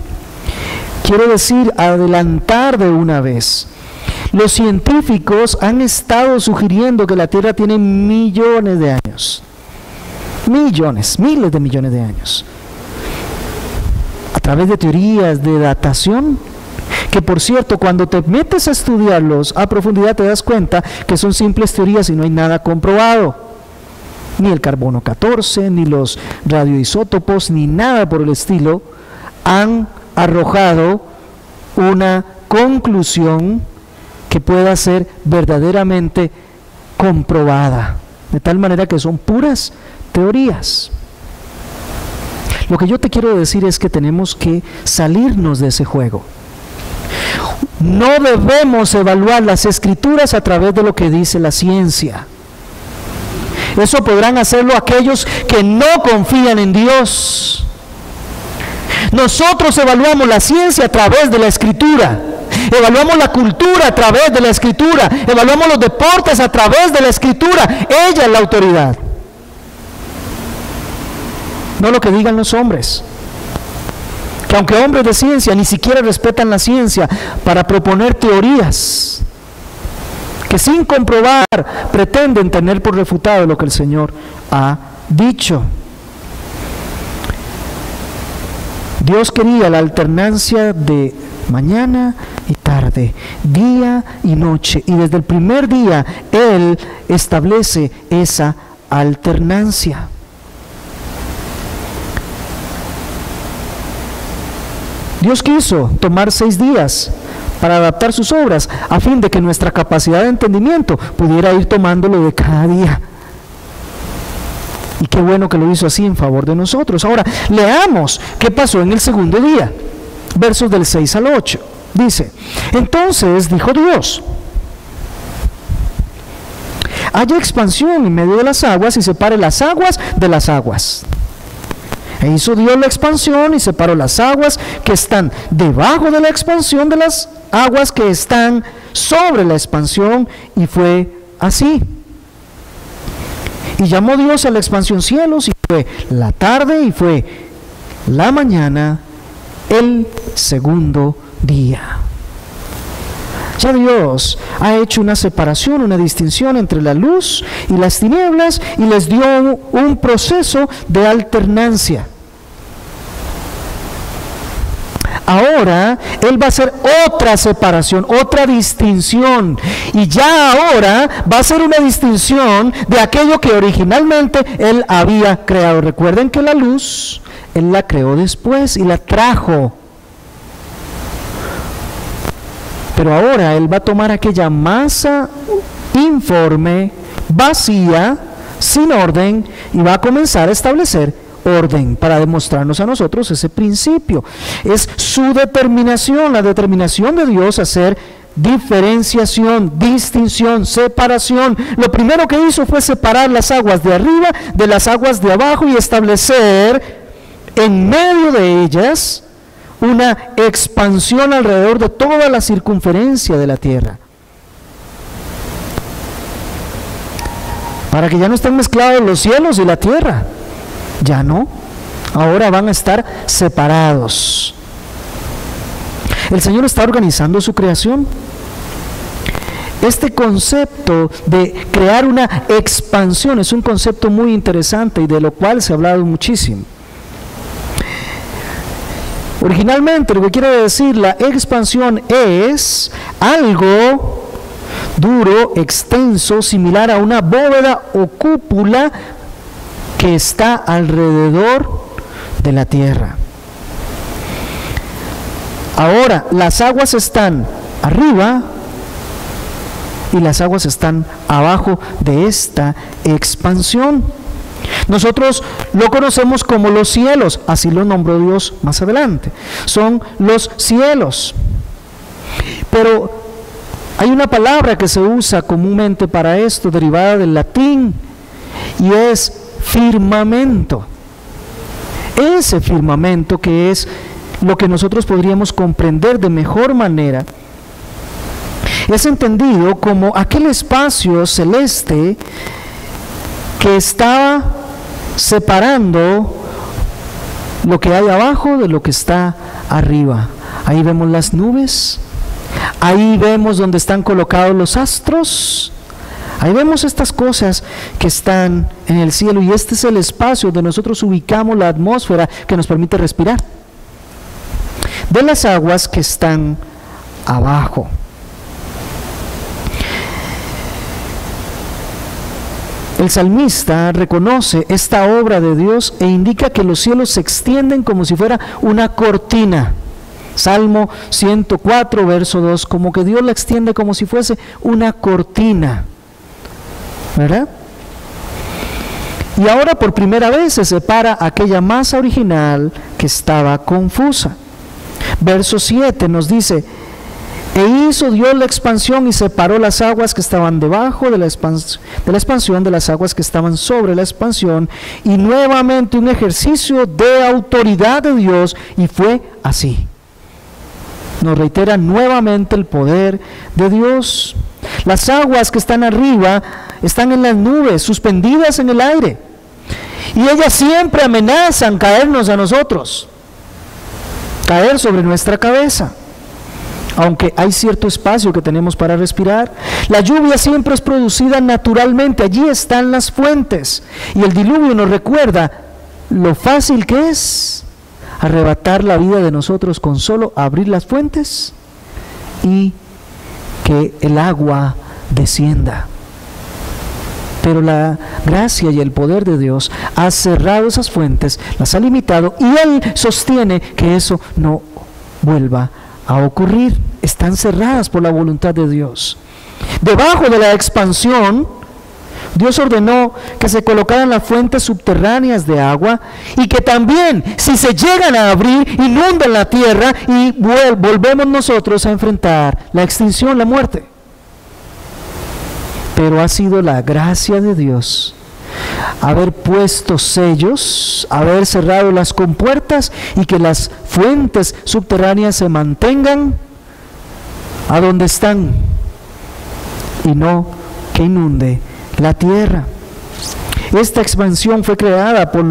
Quiero decir, adelantar de una vez. Los científicos han estado sugiriendo que la Tierra tiene millones de años. Millones, miles de millones de años. A través de teorías de datación, que por cierto, cuando te metes a estudiarlos a profundidad te das cuenta que son simples teorías y no hay nada comprobado. Ni el carbono 14, ni los radioisótopos, ni nada por el estilo han arrojado una conclusión que pueda ser verdaderamente comprobada, de tal manera que son puras teorías. Lo que yo te quiero decir es que tenemos que salirnos de ese juego. No debemos evaluar las escrituras a través de lo que dice la ciencia. Eso podrán hacerlo aquellos que no confían en Dios. Nosotros evaluamos la ciencia a través de la escritura. Evaluamos la cultura a través de la escritura. Evaluamos los deportes a través de la escritura. Ella es la autoridad. No lo que digan los hombres. Que aunque hombres de ciencia ni siquiera respetan la ciencia para proponer teorías que sin comprobar pretenden tener por refutado lo que el Señor ha dicho. Dios quería la alternancia de mañana y tarde, día y noche, y desde el primer día Él establece esa alternancia. Dios quiso tomar 6 días para adaptar sus obras, a fin de que nuestra capacidad de entendimiento pudiera ir tomándolo de cada día. Y qué bueno que lo hizo así en favor de nosotros. Ahora, leamos qué pasó en el segundo día. Versos del 6 al 8. Dice: entonces dijo Dios: haya expansión en medio de las aguas y separe las aguas de las aguas. E hizo Dios la expansión y separó las aguas que están debajo de la expansión de las aguas que están sobre la expansión, y fue así. Y llamó Dios a la expansión cielos, y fue la tarde y fue la mañana, el segundo día. Ya Dios ha hecho una separación, una distinción entre la luz y las tinieblas, y les dio un proceso de alternancia. Ahora Él va a hacer otra separación, otra distinción, y ya ahora va a ser una distinción de aquello que originalmente Él había creado. Recuerden que la luz Él la creó después y la trajo. Pero ahora Él va a tomar aquella masa informe, vacía, sin orden, y va a comenzar a establecer orden para demostrarnos a nosotros ese principio. Es su determinación, la determinación de Dios a hacer diferenciación, distinción, separación. Lo primero que hizo fue separar las aguas de arriba de las aguas de abajo y establecer en medio de ellas una expansión alrededor de toda la circunferencia de la tierra, para que ya no estén mezclados los cielos y la tierra. Ya no, ahora van a estar separados. El Señor está organizando su creación. Este concepto de crear una expansión es un concepto muy interesante y de lo cual se ha hablado muchísimo. Originalmente lo que quiere decir la expansión es algo duro, extenso, similar a una bóveda o cúpula que está alrededor de la tierra. Ahora, las aguas están arriba y las aguas están abajo de esta expansión. Nosotros lo conocemos como los cielos, así lo nombró Dios más adelante. Son los cielos. Pero hay una palabra que se usa comúnmente para esto, derivada del latín, y es firmamento. Ese firmamento, que es lo que nosotros podríamos comprender de mejor manera, es entendido como aquel espacio celeste que está separando lo que hay abajo de lo que está arriba. Ahí vemos las nubes, ahí vemos donde están colocados los astros, ahí vemos estas cosas que están en el cielo, y este es el espacio donde nosotros ubicamos la atmósfera que nos permite respirar, de las aguas que están abajo. El salmista reconoce esta obra de Dios e indica que los cielos se extienden como si fuera una cortina. Salmo 104, verso 2, como que Dios la extiende como si fuese una cortina, ¿verdad? Y ahora por primera vez se separa aquella masa original que estaba confusa. Verso 7 nos dice: e hizo Dios la expansión y separó las aguas que estaban debajo de la expansión de las aguas que estaban sobre la expansión, y nuevamente un ejercicio de autoridad de Dios, y fue así. Nos reitera nuevamente el poder de Dios. Las aguas que están arriba están en las nubes, suspendidas en el aire, y ellas siempre amenazan caernos a nosotros, caer sobre nuestra cabeza. Aunque hay cierto espacio que tenemos para respirar, la lluvia siempre es producida naturalmente, allí están las fuentes, y el diluvio nos recuerda lo fácil que es arrebatar la vida de nosotros con solo abrir las fuentes y que el agua descienda. Pero la gracia y el poder de Dios ha cerrado esas fuentes, las ha limitado, y Él sostiene que eso no vuelva a ocurrir. Están cerradas por la voluntad de Dios. Debajo de la expansión, Dios ordenó que se colocaran las fuentes subterráneas de agua, y que también, si se llegan a abrir, inunden la tierra y volvemos nosotros a enfrentar la extinción, la muerte. Pero ha sido la gracia de Dios haber puesto sellos, haber cerrado las compuertas, y que las fuentes subterráneas se mantengan a donde están y no que inunde la tierra. Esta expansión fue creada por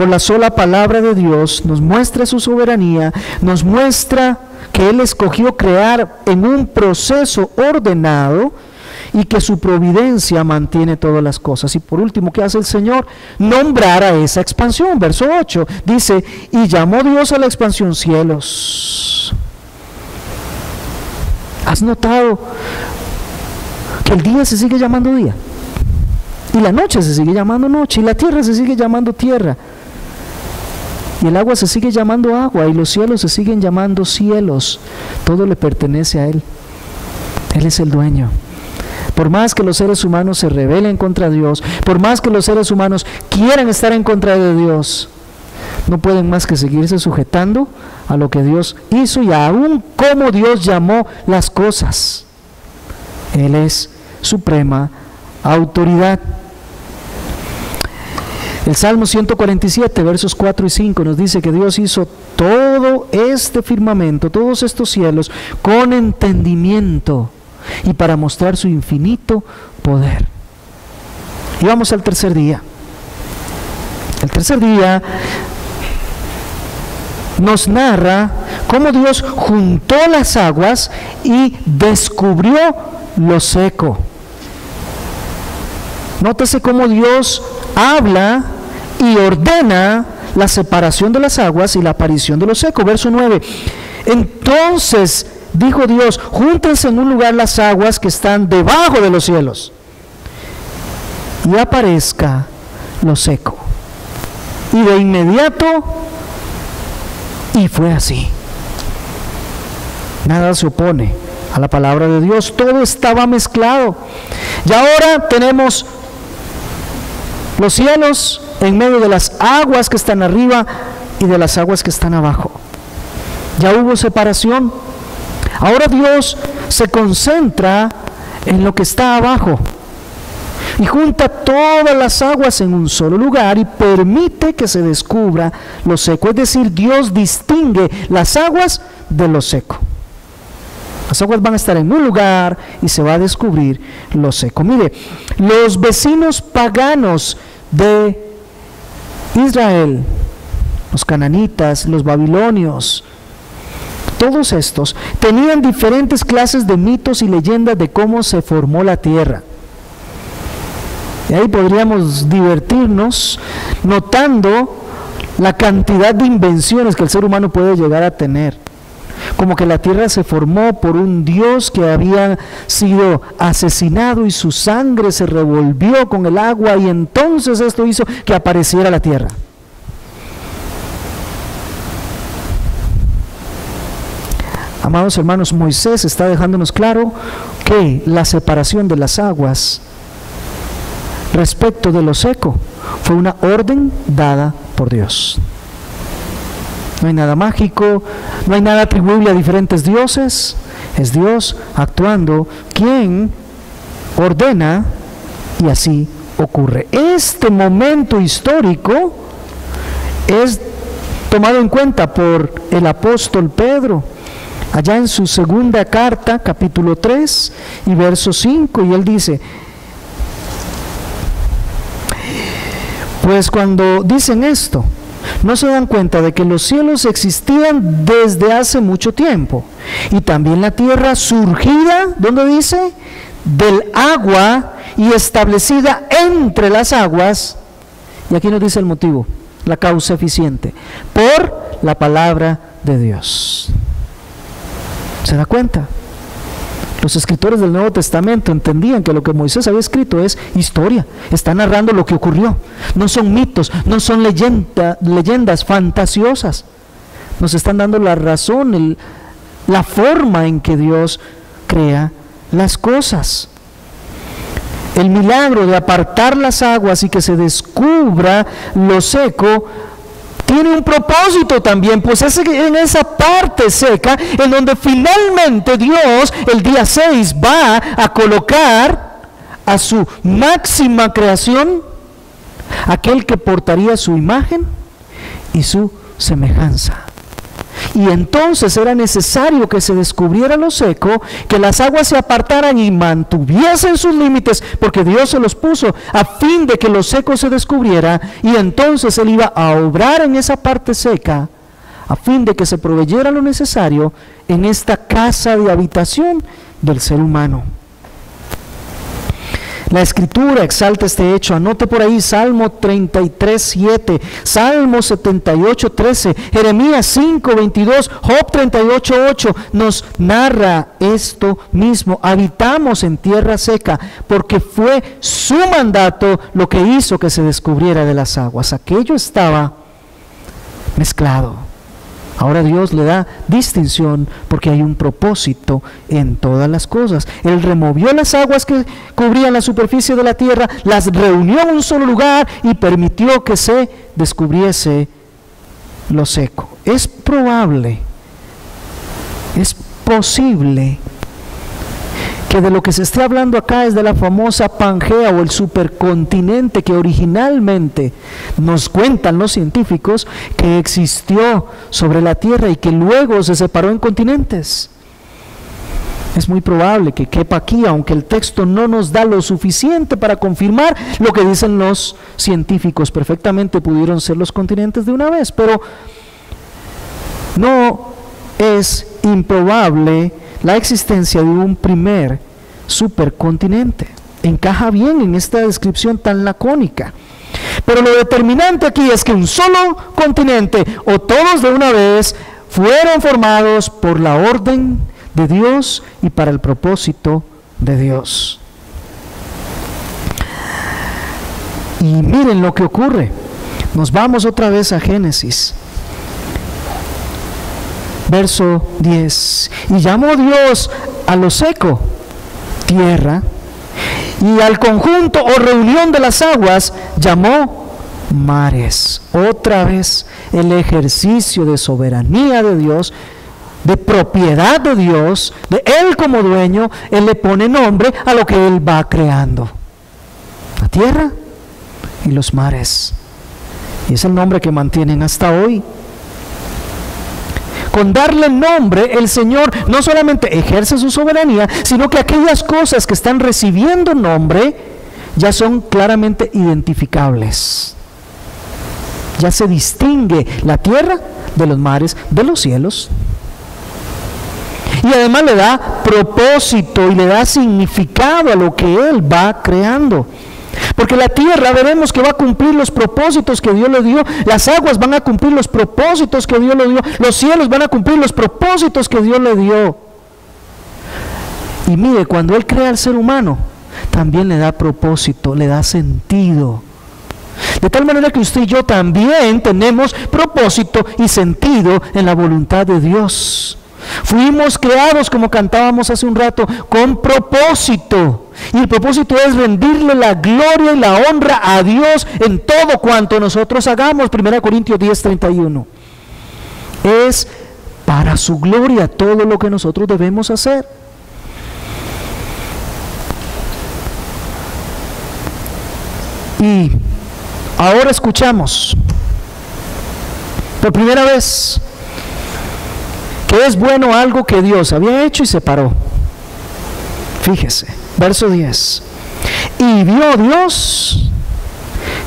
la sola palabra de Dios. Nos muestra su soberanía, nos muestra que Él escogió crear en un proceso ordenado, y que su providencia mantiene todas las cosas. Y por último, ¿qué hace el Señor? Nombrar a esa expansión. Verso 8 dice: y llamó Dios a la expansión cielos. ¿Has notado que el día se sigue llamando día? Y la noche se sigue llamando noche, y la tierra se sigue llamando tierra, y el agua se sigue llamando agua, y los cielos se siguen llamando cielos. Todo le pertenece a Él. Él es el dueño. Por más que los seres humanos se rebelen contra Dios, por más que los seres humanos quieran estar en contra de Dios, no pueden más que seguirse sujetando a lo que Dios hizo y aún cómo Dios llamó las cosas. Él es suprema autoridad. El Salmo 147, versos 4 y 5 nos dice que Dios hizo todo este firmamento, todos estos cielos, con entendimiento y para mostrar su infinito poder. Y vamos al tercer día. El tercer día nos narra cómo Dios juntó las aguas y descubrió lo seco. Nótese cómo Dios habla y ordena la separación de las aguas y la aparición de lo seco. Verso 9. Entonces dijo Dios: júntense en un lugar las aguas que están debajo de los cielos, y aparezca lo seco. Y de inmediato, y fue así. Nada se opone a la palabra de Dios, todo estaba mezclado. Y ahora tenemos los cielos en medio de las aguas que están arriba y de las aguas que están abajo. Ya hubo separación. Ahora Dios se concentra en lo que está abajo y junta todas las aguas en un solo lugar y permite que se descubra lo seco. Es decir, Dios distingue las aguas de lo seco. Las aguas van a estar en un lugar y se va a descubrir lo seco. Mire, los vecinos paganos de Israel, los cananitas, los babilonios, todos estos tenían diferentes clases de mitos y leyendas de cómo se formó la tierra. Y ahí podríamos divertirnos notando la cantidad de invenciones que el ser humano puede llegar a tener. como que la tierra se formó por un Dios que había sido asesinado y su sangre se revolvió con el agua y entonces esto hizo que apareciera la tierra. Amados hermanos, Moisés está dejándonos claro que la separación de las aguas respecto de lo seco fue una orden dada por Dios. No hay nada mágico, no hay nada atribuible a diferentes dioses, es Dios actuando quien ordena y así ocurre. Este momento histórico es tomado en cuenta por el apóstol Pedro allá en su segunda carta, capítulo 3 y verso 5, y él dice: pues cuando dicen esto, no se dan cuenta de que los cielos existían desde hace mucho tiempo, y también la tierra surgida, ¿dónde dice? Del agua y establecida entre las aguas, y aquí nos dice el motivo, la causa eficiente, por la palabra de Dios. ¿Se da cuenta? Los escritores del Nuevo Testamento entendían que lo que Moisés había escrito es historia, está narrando lo que ocurrió, no son mitos, no son leyendas fantasiosas, nos están dando la razón, la forma en que Dios crea las cosas. El milagro de apartar las aguas y que se descubra lo seco tiene un propósito también, pues es en esa parte seca en donde finalmente Dios el día 6 va a colocar a su máxima creación, aquel que portaría su imagen y su semejanza. Y entonces era necesario que se descubriera lo seco, que las aguas se apartaran y mantuviesen sus límites, porque Dios se los puso a fin de que lo seco se descubriera, y entonces Él iba a obrar en esa parte seca, a fin de que se proveyera lo necesario en esta casa de habitación del ser humano. La Escritura exalta este hecho. Anote por ahí Salmo 33:7, Salmo 78:13, Jeremías 5:22, Job 38:8 nos narra esto mismo. Habitamos en tierra seca porque fue su mandato lo que hizo que se descubriera de las aguas. Aquello estaba mezclado. Ahora Dios le da distinción porque hay un propósito en todas las cosas. Él removió las aguas que cubrían la superficie de la tierra, las reunió en un solo lugar y permitió que se descubriese lo seco. Es probable, es posible que de lo que se esté hablando acá es de la famosa Pangea o el supercontinente que originalmente nos cuentan los científicos que existió sobre la Tierra y que luego se separó en continentes. Es muy probable que quepa aquí, aunque el texto no nos da lo suficiente para confirmar lo que dicen los científicos. Perfectamente pudieron ser los continentes de una vez, pero no es improbable la existencia de un primer supercontinente. Encaja bien en esta descripción tan lacónica. Pero lo determinante aquí es que un solo continente, o todos de una vez, fueron formados por la orden de Dios y para el propósito de Dios. Y miren lo que ocurre. Nos vamos otra vez a Génesis. Verso 10, y llamó Dios a lo seco tierra, y al conjunto o reunión de las aguas llamó mares. Otra vez el ejercicio de soberanía de Dios, de propiedad de Dios, de Él como dueño. Él le pone nombre a lo que Él va creando, la tierra y los mares, y es el nombre que mantienen hasta hoy. Con darle nombre, el Señor no solamente ejerce su soberanía, sino que aquellas cosas que están recibiendo nombre ya son claramente identificables. Ya se distingue la tierra de los mares, de los cielos. Y además le da propósito y le da significado a lo que Él va creando. Porque la tierra veremos que va a cumplir los propósitos que Dios le dio, las aguas van a cumplir los propósitos que Dios le dio, los cielos van a cumplir los propósitos que Dios le dio. Y mire, cuando Él crea al ser humano, también le da propósito, le da sentido. De tal manera que usted y yo también tenemos propósito y sentido en la voluntad de Dios. Fuimos creados, como cantábamos hace un rato, con propósito. Y el propósito es rendirle la gloria y la honra a Dios en todo cuanto nosotros hagamos. 1 Corintios 10:31. Es para su gloria todo lo que nosotros debemos hacer. Y ahora escuchamos por primera vez que es bueno algo que Dios había hecho y separó. Fíjese, verso 10. Y vio Dios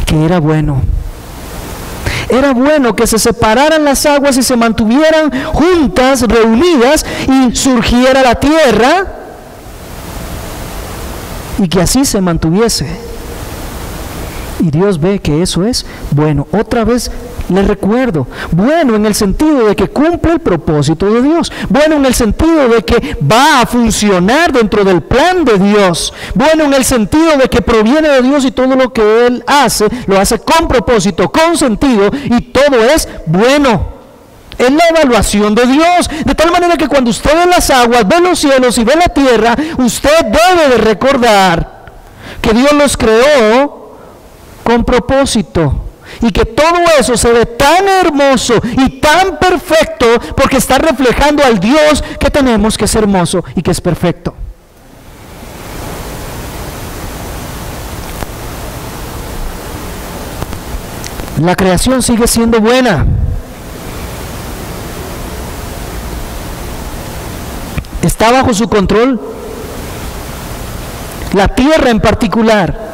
que era bueno. Era bueno que se separaran las aguas y se mantuvieran juntas, reunidas, y surgiera la tierra, y que así se mantuviese. Y Dios ve que eso es bueno. Otra vez les recuerdo, bueno en el sentido de que cumple el propósito de Dios, bueno en el sentido de que va a funcionar dentro del plan de Dios, bueno en el sentido de que proviene de Dios y todo lo que Él hace, lo hace con propósito, con sentido, y todo es bueno. Es la evaluación de Dios, de tal manera que cuando usted ve las aguas, ve los cielos y ve la tierra, usted debe de recordar que Dios los creó con propósito, y que todo eso se ve tan hermoso y tan perfecto porque está reflejando al Dios que tenemos, que es hermoso y que es perfecto. La creación sigue siendo buena. Está bajo su control. La tierra en particular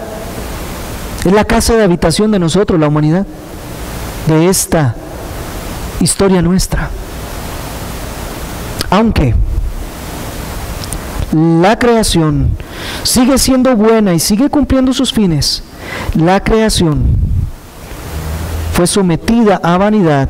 es la casa de habitación de nosotros, la humanidad, de esta historia nuestra. Aunque la creación sigue siendo buena y sigue cumpliendo sus fines, la creación fue sometida a vanidad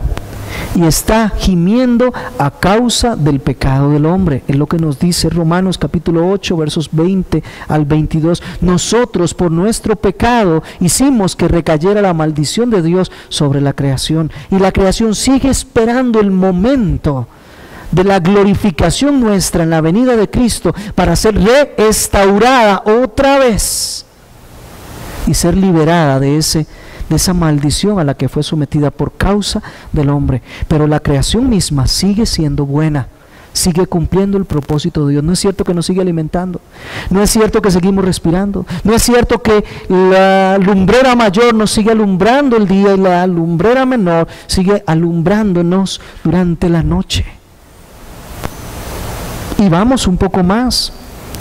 y está gimiendo a causa del pecado del hombre. Es lo que nos dice Romanos capítulo 8, versos 20 al 22. Nosotros por nuestro pecado hicimos que recayera la maldición de Dios sobre la creación. Y la creación sigue esperando el momento de la glorificación nuestra en la venida de Cristo para ser restaurada otra vez y ser liberada de esa maldición a la que fue sometida por causa del hombre. Pero la creación misma sigue siendo buena, sigue cumpliendo el propósito de Dios. No es cierto que nos sigue alimentando, no es cierto que seguimos respirando, no es cierto que la lumbrera mayor nos sigue alumbrando el día y la lumbrera menor sigue alumbrándonos durante la noche. Y vamos un poco más.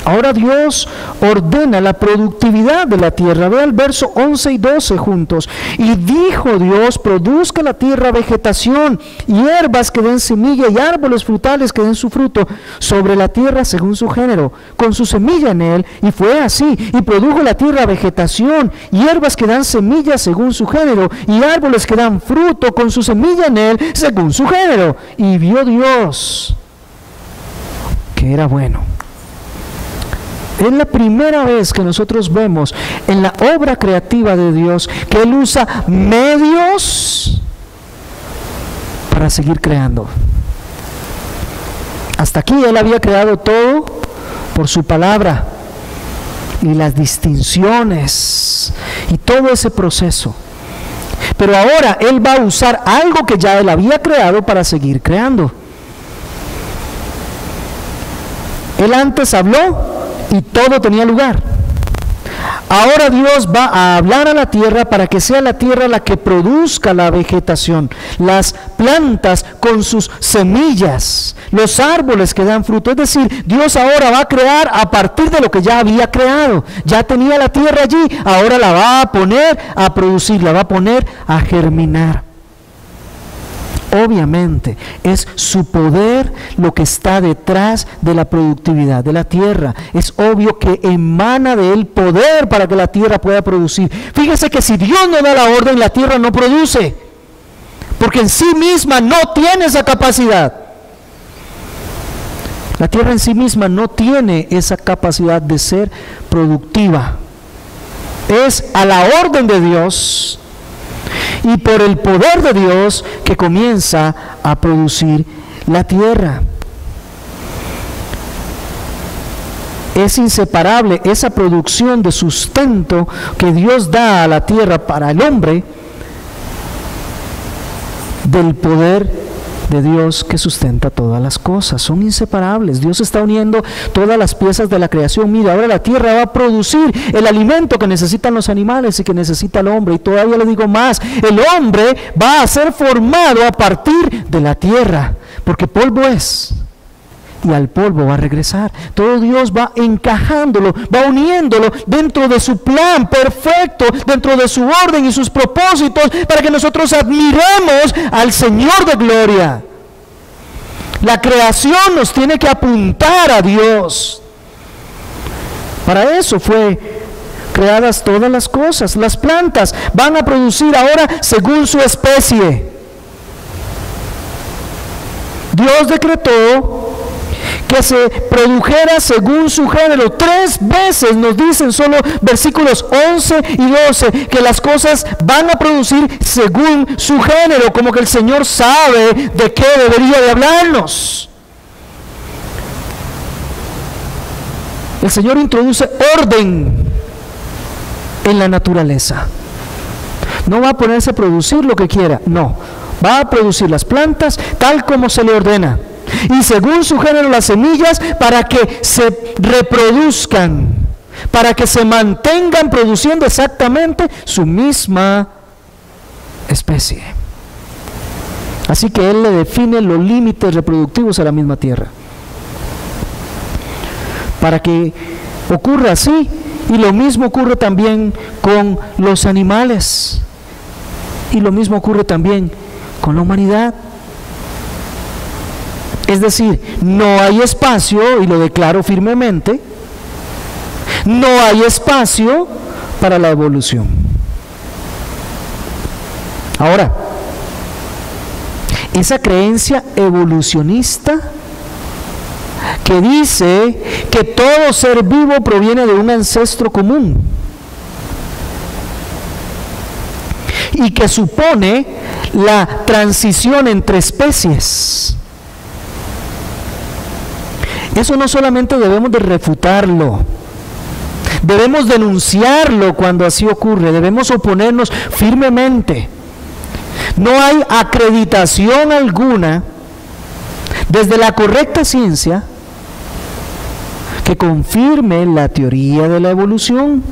Ahora Dios ordena la productividad de la tierra. Ve el verso 11 y 12 juntos. Y dijo Dios: produzca la tierra vegetación, hierbas que den semilla y árboles frutales que den su fruto sobre la tierra según su género, con su semilla en él. Y fue así. Y produjo la tierra vegetación, hierbas que dan semilla según su género, y árboles que dan fruto con su semilla en él según su género. Y vio Dios que era bueno. Es la primera vez que nosotros vemos en la obra creativa de Dios que Él usa medios para seguir creando. Hasta aquí Él había creado todo por su palabra y las distinciones y todo ese proceso. Pero ahora Él va a usar algo que ya Él había creado para seguir creando. Él antes habló y todo tenía lugar. Ahora Dios va a hablar a la tierra para que sea la tierra la que produzca la vegetación, las plantas con sus semillas, los árboles que dan fruto. Es decir, Dios ahora va a crear a partir de lo que ya había creado. Ya tenía la tierra allí, ahora la va a poner a producir, la va a poner a germinar. Obviamente, es su poder lo que está detrás de la productividad de la tierra. Es obvio que emana de él poder para que la tierra pueda producir. Fíjese que si Dios no da la orden, la tierra no produce, porque en sí misma no tiene esa capacidad. La tierra en sí misma no tiene esa capacidad de ser productiva. Es a la orden de Dios y por el poder de Dios que comienza a producir la tierra. Es inseparable esa producción de sustento que Dios da a la tierra para el hombre del poder de Dios que sustenta todas las cosas. Son inseparables. Dios está uniendo todas las piezas de la creación. Mira, ahora la tierra va a producir el alimento que necesitan los animales y que necesita el hombre. Y todavía le digo más, el hombre va a ser formado a partir de la tierra, porque polvo es y al polvo va a regresar. Todo Dios va encajándolo, va uniéndolo dentro de su plan perfecto, dentro de su orden y sus propósitos, para que nosotros admiremos al Señor de gloria. La creación nos tiene que apuntar a Dios. Para eso fue creadas todas las cosas. Las plantas van a producir ahora según su especie. Dios decretó que se produjera según su género. 3 veces nos dicen solo versículos 11 y 12 que las cosas van a producir según su género, como que el Señor sabe de qué debería de hablarnos. El Señor introduce orden en la naturaleza. No va a ponerse a producir lo que quiera, no. Va a producir las plantas tal como se le ordena. Y según su género las semillas, para que se reproduzcan, para que se mantengan produciendo exactamente su misma especie. Así que Él le define los límites reproductivos a la misma tierra, para que ocurra así. Y lo mismo ocurre también con los animales, y lo mismo ocurre también con la humanidad. Es decir, no hay espacio, y lo declaro firmemente, no hay espacio para la evolución. Ahora, esa creencia evolucionista que dice que todo ser vivo proviene de un ancestro común y que supone la transición entre especies, eso no solamente debemos de refutarlo, debemos denunciarlo cuando así ocurre, debemos oponernos firmemente. No hay acreditación alguna desde la correcta ciencia que confirme la teoría de la evolución.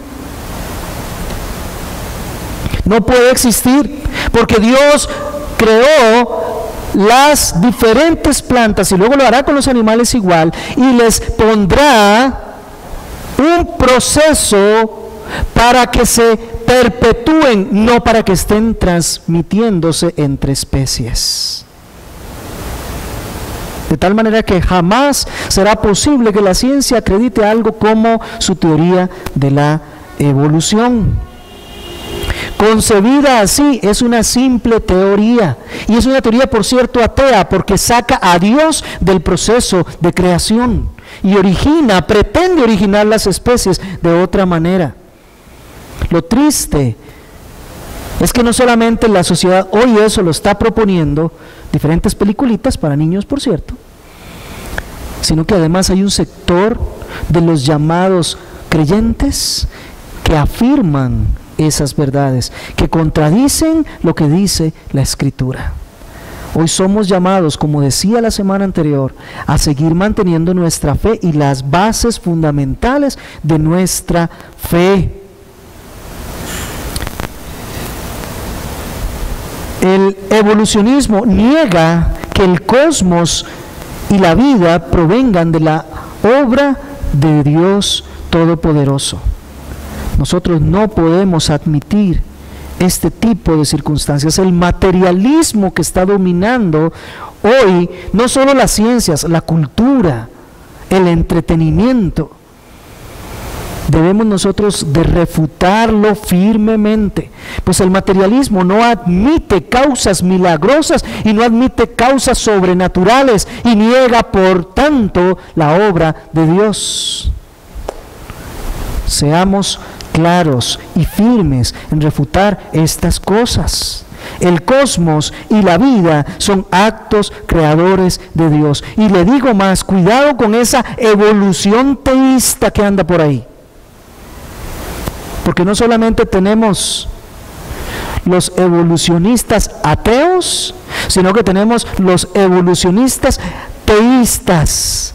No puede existir, porque Dios creó las diferentes plantas y luego lo hará con los animales igual, y les pondrá un proceso para que se perpetúen, no para que estén transmitiéndose entre especies. De tal manera que jamás será posible que la ciencia acredite algo como su teoría de la evolución. Concebida así, es una simple teoría, y es una teoría, por cierto, atea, porque saca a Dios del proceso de creación y pretende originar las especies de otra manera. Lo triste es que no solamente la sociedad hoy eso lo está proponiendo, diferentes peliculitas para niños, por cierto, sino que además hay un sector de los llamados creyentes que afirman esas verdades, que contradicen lo que dice la Escritura. Hoy somos llamados, como decía la semana anterior, a seguir manteniendo nuestra fe y las bases fundamentales de nuestra fe. El evolucionismo niega que el cosmos y la vida provengan de la obra de Dios Todopoderoso. Nosotros no podemos admitir este tipo de circunstancias. El materialismo que está dominando hoy, no solo las ciencias, la cultura, el entretenimiento, debemos nosotros de refutarlo firmemente, pues el materialismo no admite causas milagrosas y no admite causas sobrenaturales y niega por tanto la obra de Dios. Seamos claros y firmes en refutar estas cosas. El cosmos y la vida son actos creadores de Dios. Y le digo más, cuidado con esa evolución teísta que anda por ahí. Porque no solamente tenemos los evolucionistas ateos, sino que tenemos los evolucionistas teístas,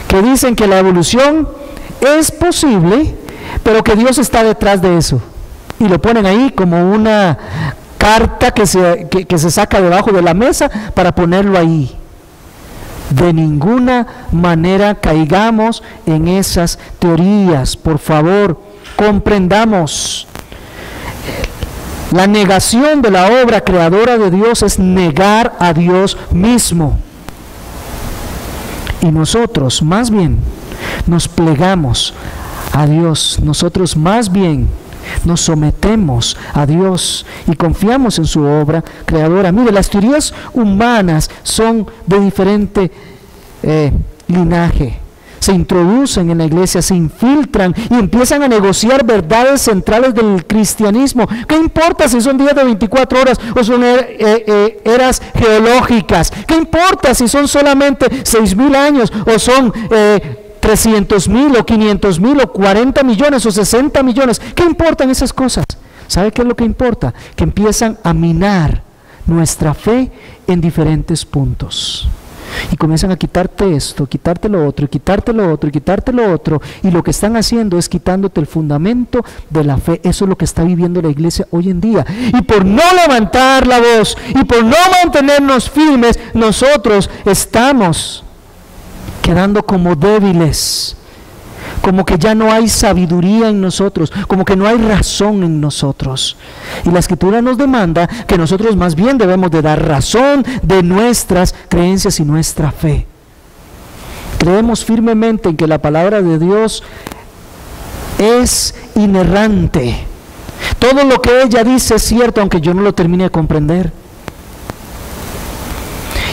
que dicen que la evolución es posible, pero que Dios está detrás de eso. Y lo ponen ahí como una carta que se saca debajo de la mesa para ponerlo ahí. De ninguna manera caigamos en esas teorías, por favor, comprendamos. La negación de la obra creadora de Dios es negar a Dios mismo. Y nosotros más bien nos plegamos a Dios, nosotros más bien nos sometemos a Dios y confiamos en su obra creadora. Mire, las teorías humanas son de diferente linaje. Se introducen en la iglesia, se infiltran y empiezan a negociar verdades centrales del cristianismo. ¿Qué importa si son días de 24 horas o son eras geológicas? ¿Qué importa si son solamente 6,000 años o son 300,000 o 500,000 o 40 millones o 60 millones? ¿Qué importan esas cosas? ¿Sabe qué es lo que importa? Que empiezan a minar nuestra fe en diferentes puntos. Y comienzan a quitarte esto, quitarte lo otro, y quitarte lo otro, y quitarte lo otro. Y lo que están haciendo es quitándote el fundamento de la fe. Eso es lo que está viviendo la iglesia hoy en día. Y por no levantar la voz, y por no mantenernos firmes, nosotros estamos quedando como débiles. Como que ya no hay sabiduría en nosotros, como que no hay razón en nosotros. Y la Escritura nos demanda que nosotros más bien debemos de dar razón de nuestras creencias y nuestra fe. Creemos firmemente en que la palabra de Dios es inerrante. Todo lo que ella dice es cierto, aunque yo no lo termine de comprender.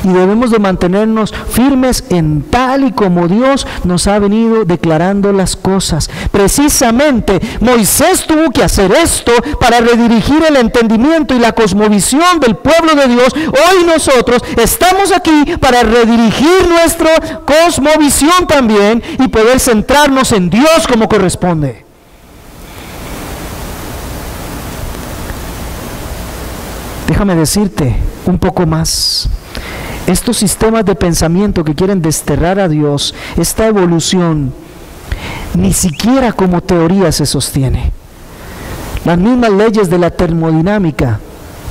Y debemos de mantenernos firmes en tal y como Dios nos ha venido declarando las cosas. Precisamente Moisés tuvo que hacer esto para redirigir el entendimiento y la cosmovisión del pueblo de Dios. Hoy nosotros estamos aquí para redirigir nuestra cosmovisión también y poder centrarnos en Dios como corresponde. Déjame decirte un poco más. Estos sistemas de pensamiento que quieren desterrar a Dios, esta evolución, ni siquiera como teoría se sostiene. Las mismas leyes de la termodinámica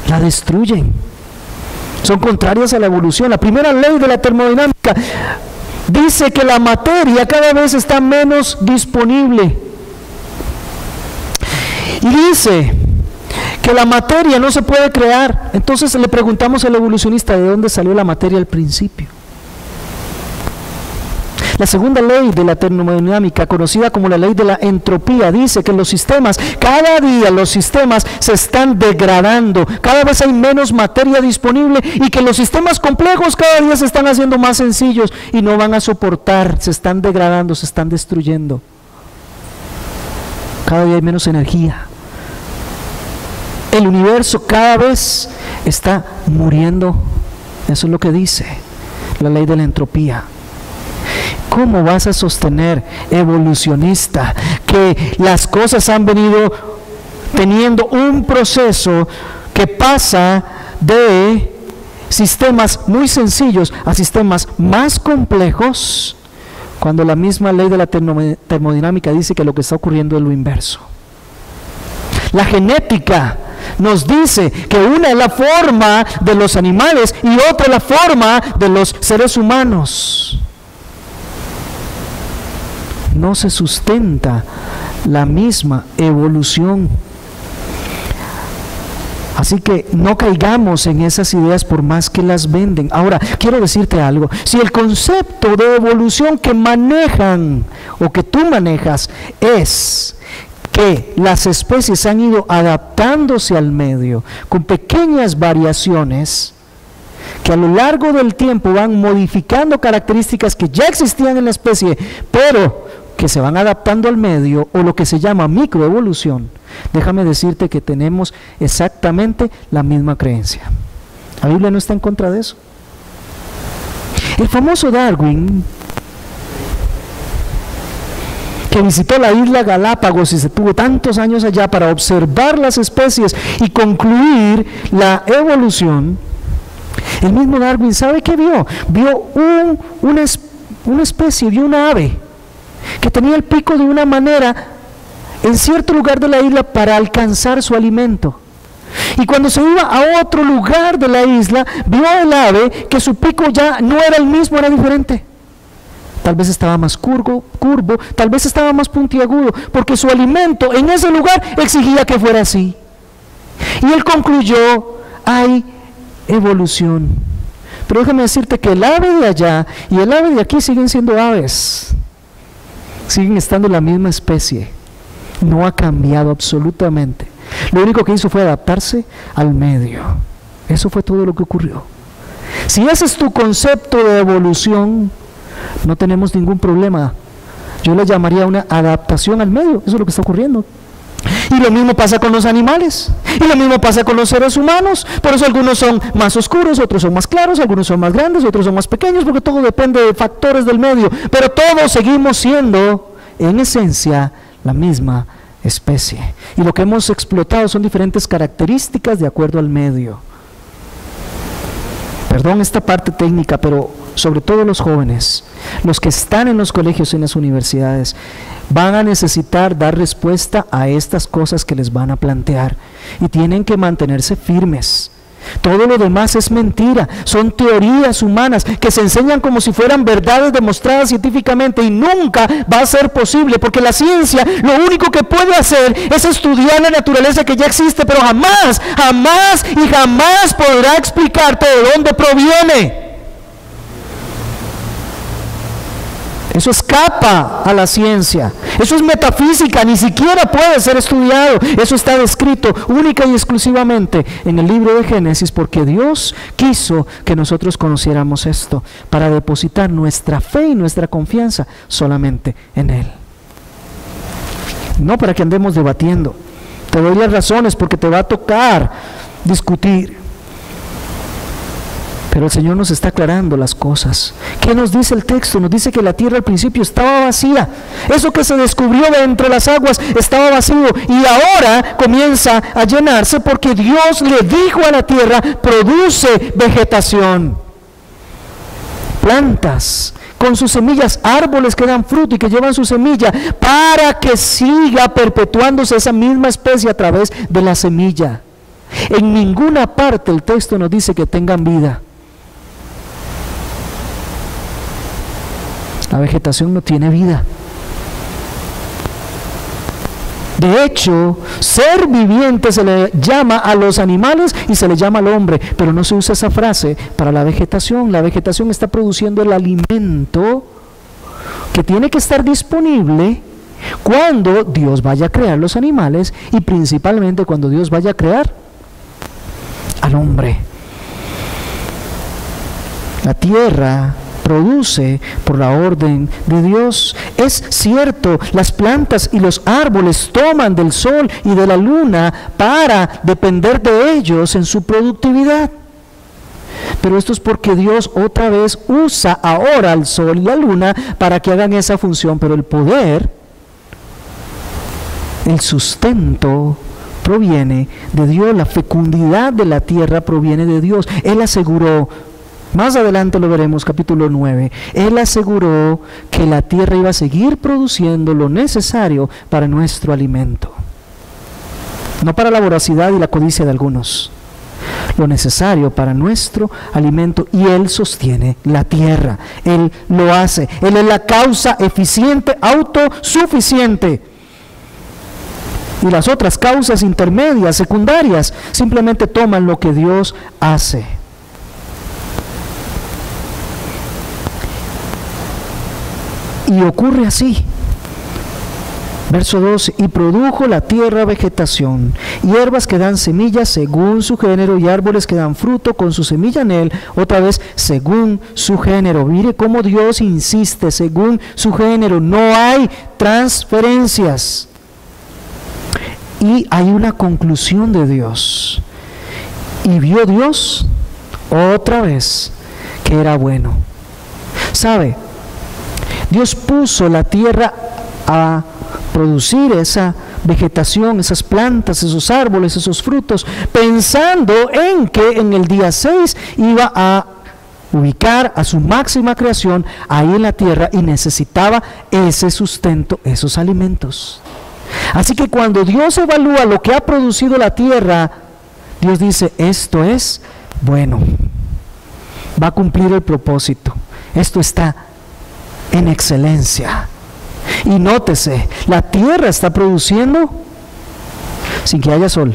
la destruyen. Son contrarias a la evolución. La primera ley de la termodinámica dice que la materia cada vez está menos disponible. Y dice que la materia no se puede crear. Entonces le preguntamos al evolucionista de dónde salió la materia al principio. La segunda ley de la termodinámica, conocida como la ley de la entropía, dice que los sistemas, cada día los sistemas se están degradando, cada vez hay menos materia disponible y que los sistemas complejos cada día se están haciendo más sencillos y no van a soportar, se están degradando, se están destruyendo. Cada día hay menos energía. El universo cada vez está muriendo. Eso es lo que dice la ley de la entropía. ¿Cómo vas a sostener, evolucionista, que las cosas han venido teniendo un proceso que pasa de sistemas muy sencillos a sistemas más complejos, cuando la misma ley de la termodinámica dice que lo que está ocurriendo es lo inverso? La genética nos dice que una es la forma de los animales y otra es la forma de los seres humanos. No se sustenta la misma evolución. Así que no caigamos en esas ideas por más que las venden. Ahora, quiero decirte algo. Si el concepto de evolución que manejan o que tú manejas es que las especies han ido adaptándose al medio con pequeñas variaciones que a lo largo del tiempo van modificando características que ya existían en la especie, pero que se van adaptando al medio, o lo que se llama microevolución, déjame decirte que tenemos exactamente la misma creencia. La Biblia no está en contra de eso. El famoso Darwin, que visitó la isla Galápagos y se tuvo tantos años allá para observar las especies y concluir la evolución, el mismo Darwin, ¿sabe qué vio? Vio una especie, vio una ave que tenía el pico de una manera en cierto lugar de la isla para alcanzar su alimento. Y cuando se iba a otro lugar de la isla, vio el ave que su pico ya no era el mismo, era diferente. Tal vez estaba más curvo, tal vez estaba más puntiagudo, porque su alimento en ese lugar exigía que fuera así. Y él concluyó, hay evolución. Pero déjame decirte que el ave de allá y el ave de aquí siguen siendo aves. Siguen estando la misma especie. No ha cambiado absolutamente. Lo único que hizo fue adaptarse al medio. Eso fue todo lo que ocurrió. Si ese es tu concepto de evolución, no tenemos ningún problema. Yo le llamaría una adaptación al medio. Eso es lo que está ocurriendo. Y lo mismo pasa con los animales, y lo mismo pasa con los seres humanos. Por eso algunos son más oscuros, otros son más claros, algunos son más grandes, otros son más pequeños, porque todo depende de factores del medio. Pero todos seguimos siendo, en esencia, la misma especie. Y lo que hemos explotado son diferentes características de acuerdo al medio. Perdón esta parte técnica, pero sobre todo los jóvenes, los que están en los colegios y en las universidades, van a necesitar dar respuesta a estas cosas que les van a plantear y tienen que mantenerse firmes. Todo lo demás es mentira, son teorías humanas que se enseñan como si fueran verdades demostradas científicamente, y nunca va a ser posible, porque la ciencia lo único que puede hacer es estudiar la naturaleza que ya existe, pero jamás podrá explicarte de dónde proviene. Eso escapa a la ciencia, eso es metafísica, ni siquiera puede ser estudiado. Eso está descrito única y exclusivamente en el libro de Génesis, porque Dios quiso que nosotros conociéramos esto, para depositar nuestra fe y nuestra confianza solamente en Él. No para que andemos debatiendo. Te doy las razones porque te va a tocar discutir. Pero el Señor nos está aclarando las cosas. ¿Qué nos dice el texto? Nos dice que la tierra al principio estaba vacía. Eso que se descubrió de entre las aguas estaba vacío, y ahora comienza a llenarse porque Dios le dijo a la tierra: produce vegetación, plantas con sus semillas, árboles que dan fruto y que llevan su semilla, para que siga perpetuándose esa misma especie a través de la semilla. En ninguna parte el texto nos dice que tengan vida. La vegetación no tiene vida. De hecho, ser viviente se le llama a los animales y se le llama al hombre, pero no se usa esa frase para la vegetación. La vegetación está produciendo el alimento que tiene que estar disponible cuando Dios vaya a crear los animales, y principalmente cuando Dios vaya a crear al hombre. La tierra produce por la orden de Dios. Es cierto, las plantas y los árboles toman del sol y de la luna para depender de ellos en su productividad. Pero esto es porque Dios otra vez usa ahora al sol y la luna para que hagan esa función. Pero el poder, el sustento, proviene de Dios. La fecundidad de la tierra proviene de Dios. Él aseguró, más adelante lo veremos, capítulo 9, Él aseguró que la tierra iba a seguir produciendo lo necesario para nuestro alimento. No para la voracidad y la codicia de algunos, lo necesario para nuestro alimento. Y Él sostiene la tierra, Él lo hace, Él es la causa eficiente, autosuficiente. Y las otras causas intermedias, secundarias, simplemente toman lo que Dios hace. Y ocurre así. Verso 12, y produjo la tierra vegetación, hierbas que dan semillas según su género, y árboles que dan fruto con su semilla en él, otra vez según su género. Mire cómo Dios insiste, según su género, no hay transferencias. Y hay una conclusión de Dios. Y vio Dios otra vez que era bueno. ¿Sabe? Dios puso la tierra a producir esa vegetación, esas plantas, esos árboles, esos frutos, pensando en que en el día 6 iba a ubicar a su máxima creación ahí en la tierra y necesitaba ese sustento, esos alimentos. Así que cuando Dios evalúa lo que ha producido la tierra, Dios dice, esto es bueno, va a cumplir el propósito, esto está en excelencia. Y nótese, la tierra está produciendo sin que haya sol.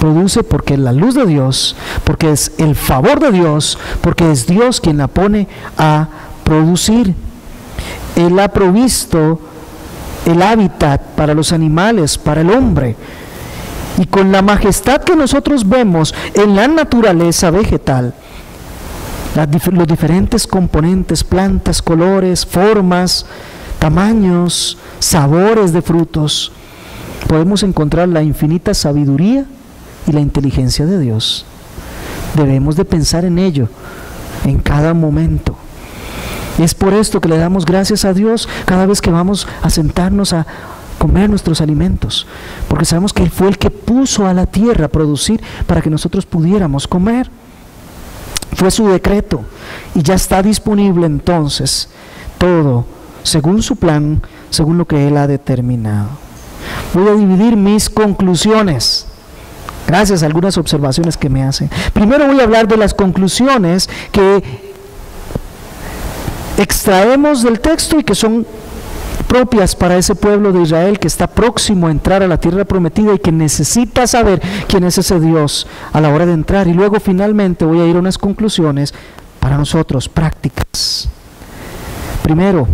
Produce porque es la luz de Dios, porque es el favor de Dios, porque es Dios quien la pone a producir. Él ha provisto el hábitat para los animales, para el hombre. Y con la majestad que nosotros vemos en la naturaleza vegetal, los diferentes componentes, plantas, colores, formas, tamaños, sabores de frutos, podemos encontrar la infinita sabiduría y la inteligencia de Dios. Debemos de pensar en ello en cada momento. Y es por esto que le damos gracias a Dios cada vez que vamos a sentarnos a comer nuestros alimentos, porque sabemos que Él fue el que puso a la tierra a producir para que nosotros pudiéramos comer. Fue su decreto y ya está disponible entonces todo según su plan, según lo que Él ha determinado. Voy a dividir mis conclusiones gracias a algunas observaciones que me hacen. Primero voy a hablar de las conclusiones que extraemos del texto y que son propias para ese pueblo de Israel que está próximo a entrar a la tierra prometida y que necesita saber quién es ese Dios a la hora de entrar. Y luego finalmente voy a ir a unas conclusiones para nosotros, prácticas. Primero,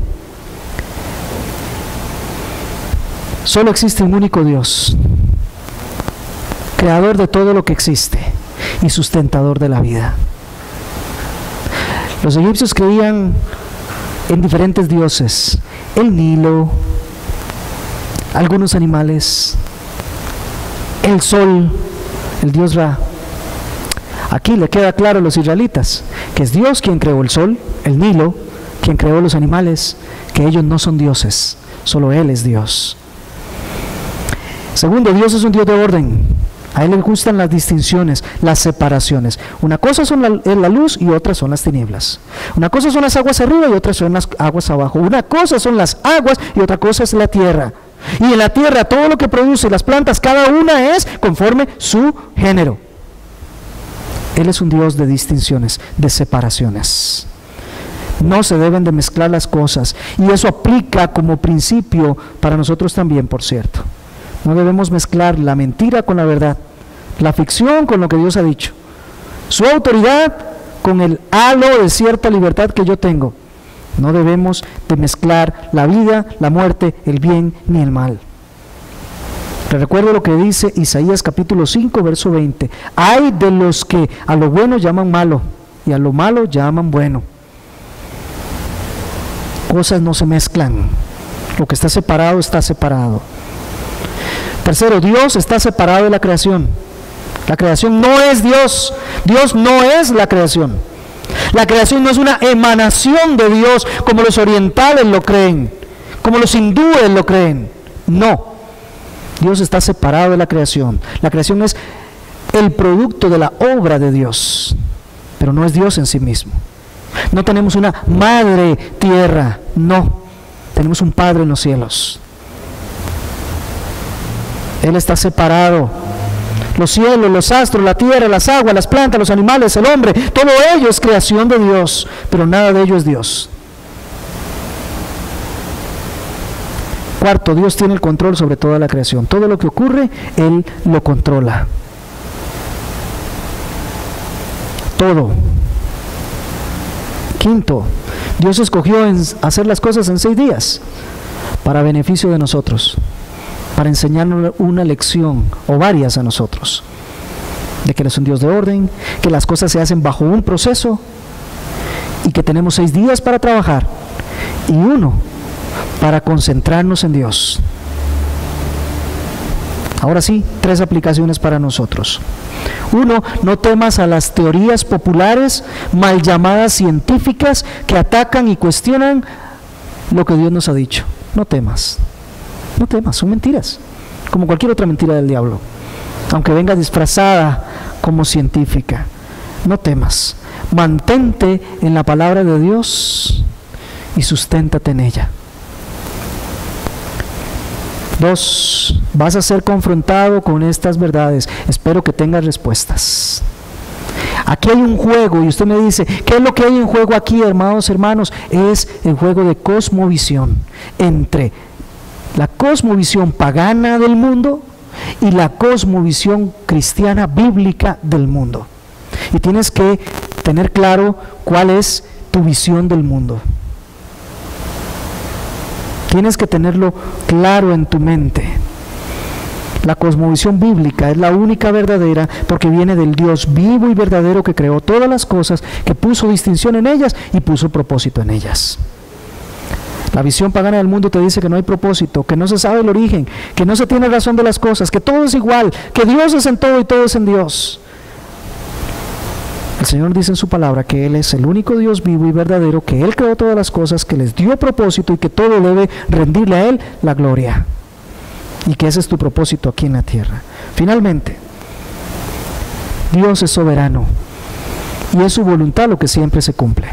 solo existe un único Dios, creador de todo lo que existe y sustentador de la vida. Los egipcios creían en diferentes dioses, el Nilo, algunos animales, el sol, el dios Ra. Aquí le queda claro a los israelitas que es Dios quien creó el sol, el Nilo, quien creó los animales, que ellos no son dioses, solo Él es Dios. Segundo, Dios es un Dios de orden. A Él le gustan las distinciones, las separaciones. Una cosa son la luz y otra son las tinieblas. Una cosa son las aguas arriba y otras son las aguas abajo. Una cosa son las aguas y otra cosa es la tierra. Y en la tierra todo lo que produce las plantas, cada una es conforme su género. Él es un Dios de distinciones, de separaciones. No se deben de mezclar las cosas. Y eso aplica como principio para nosotros también, por cierto. No debemos mezclar la mentira con la verdad, la ficción con lo que Dios ha dicho, su autoridad con el halo de cierta libertad que yo tengo. No debemos de mezclar la vida, la muerte, el bien ni el mal. Les recuerdo lo que dice Isaías capítulo 5, verso 20. Hay de los que a lo bueno llaman malo y a lo malo llaman bueno. Cosas no se mezclan. Lo que está separado, está separado. Tercero, Dios está separado de la creación. La creación no es Dios. Dios no es la creación. La creación no es una emanación de Dios como los orientales lo creen, como los hindúes lo creen. No. Dios está separado de la creación. La creación es el producto de la obra de Dios, pero no es Dios en sí mismo. No tenemos una madre tierra, no. Tenemos un Padre en los cielos. Él está separado. Los cielos, los astros, la tierra, las aguas, las plantas, los animales, el hombre, todo ello es creación de Dios, pero nada de ello es Dios. Cuarto, Dios tiene el control sobre toda la creación. Todo lo que ocurre, Él lo controla. Todo. Quinto, Dios escogió hacer las cosas en 6 días para beneficio de nosotros, para enseñarnos una lección o varias a nosotros, de que Él es un Dios de orden, que las cosas se hacen bajo un proceso y que tenemos 6 días para trabajar y 1 para concentrarnos en Dios. Ahora sí, 3 aplicaciones para nosotros. 1, no temas a las teorías populares, mal llamadas científicas, que atacan y cuestionan lo que Dios nos ha dicho. No temas, no temas, son mentiras, como cualquier otra mentira del diablo, aunque venga disfrazada como científica. No temas, mantente en la palabra de Dios y susténtate en ella. 2, vas a ser confrontado con estas verdades. Espero que tengas respuestas. Aquí hay un juego y usted me dice, ¿qué es lo que hay en juego aquí, hermanos? Es el juego de cosmovisión entre la cosmovisión pagana del mundo y la cosmovisión cristiana bíblica del mundo. Y tienes que tener claro cuál es tu visión del mundo. Tienes que tenerlo claro en tu mente. La cosmovisión bíblica es la única verdadera porque viene del Dios vivo y verdadero que creó todas las cosas, que puso distinción en ellas y puso propósito en ellas. La visión pagana del mundo te dice que no hay propósito, que no se sabe el origen, que no se tiene razón de las cosas, que todo es igual, que Dios es en todo y todo es en Dios. El Señor dice en su palabra que Él es el único Dios vivo y verdadero, que Él creó todas las cosas, que les dio propósito y que todo debe rendirle a Él la gloria. Y que ese es tu propósito aquí en la tierra. Finalmente, Dios es soberano y es su voluntad lo que siempre se cumple,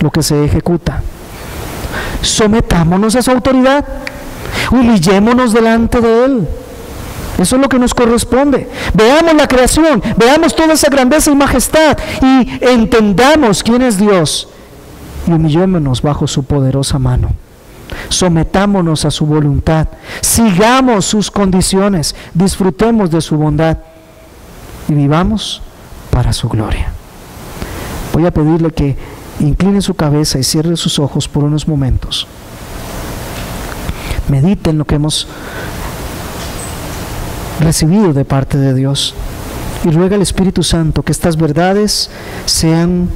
lo que se ejecuta. Sometámonos a su autoridad, humillémonos delante de Él. Eso es lo que nos corresponde. Veamos la creación, veamos toda esa grandeza y majestad y entendamos quién es Dios y humillémonos bajo su poderosa mano. Sometámonos a su voluntad, sigamos sus condiciones, disfrutemos de su bondad y vivamos para su gloria. Voy a pedirle que incline su cabeza y cierre sus ojos por unos momentos. Medite en lo que hemos recibido de parte de Dios y ruega al Espíritu Santo que estas verdades sean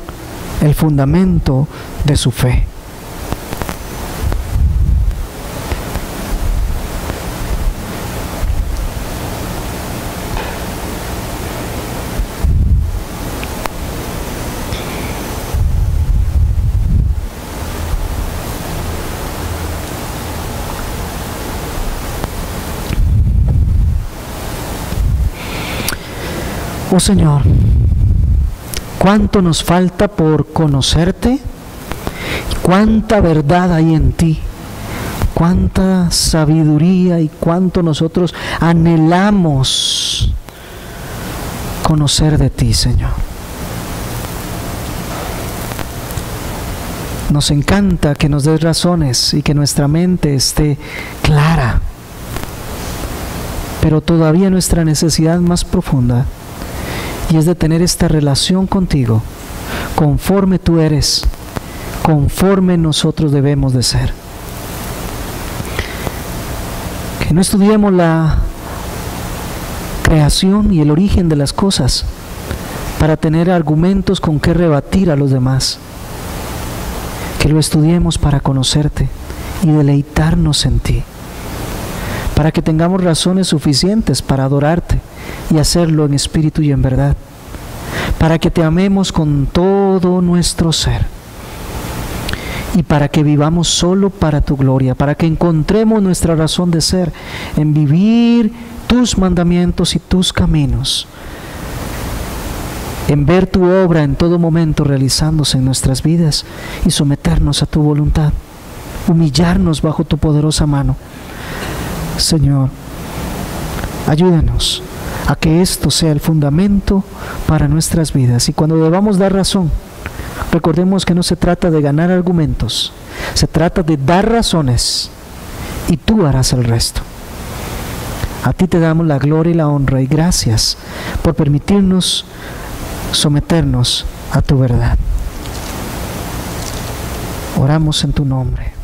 el fundamento de su fe. Oh Señor, cuánto nos falta por conocerte, cuánta verdad hay en ti, cuánta sabiduría y cuánto nosotros anhelamos conocer de ti, Señor. Nos encanta que nos des razones y que nuestra mente esté clara, pero todavía nuestra necesidad más profunda y es de tener esta relación contigo, conforme tú eres, conforme nosotros debemos de ser. Que no estudiemos la creación y el origen de las cosas para tener argumentos con que rebatir a los demás. Que lo estudiemos para conocerte y deleitarnos en ti, para que tengamos razones suficientes para adorarte y hacerlo en espíritu y en verdad, para que te amemos con todo nuestro ser y para que vivamos solo para tu gloria, para que encontremos nuestra razón de ser en vivir tus mandamientos y tus caminos, en ver tu obra en todo momento realizándose en nuestras vidas y someternos a tu voluntad, humillarnos bajo tu poderosa mano. Señor, ayúdanos a que esto sea el fundamento para nuestras vidas y cuando debamos dar razón, recordemos que no se trata de ganar argumentos, se trata de dar razones y tú harás el resto. A ti te damos la gloria y la honra, y gracias por permitirnos someternos a tu verdad. Oramos en tu nombre.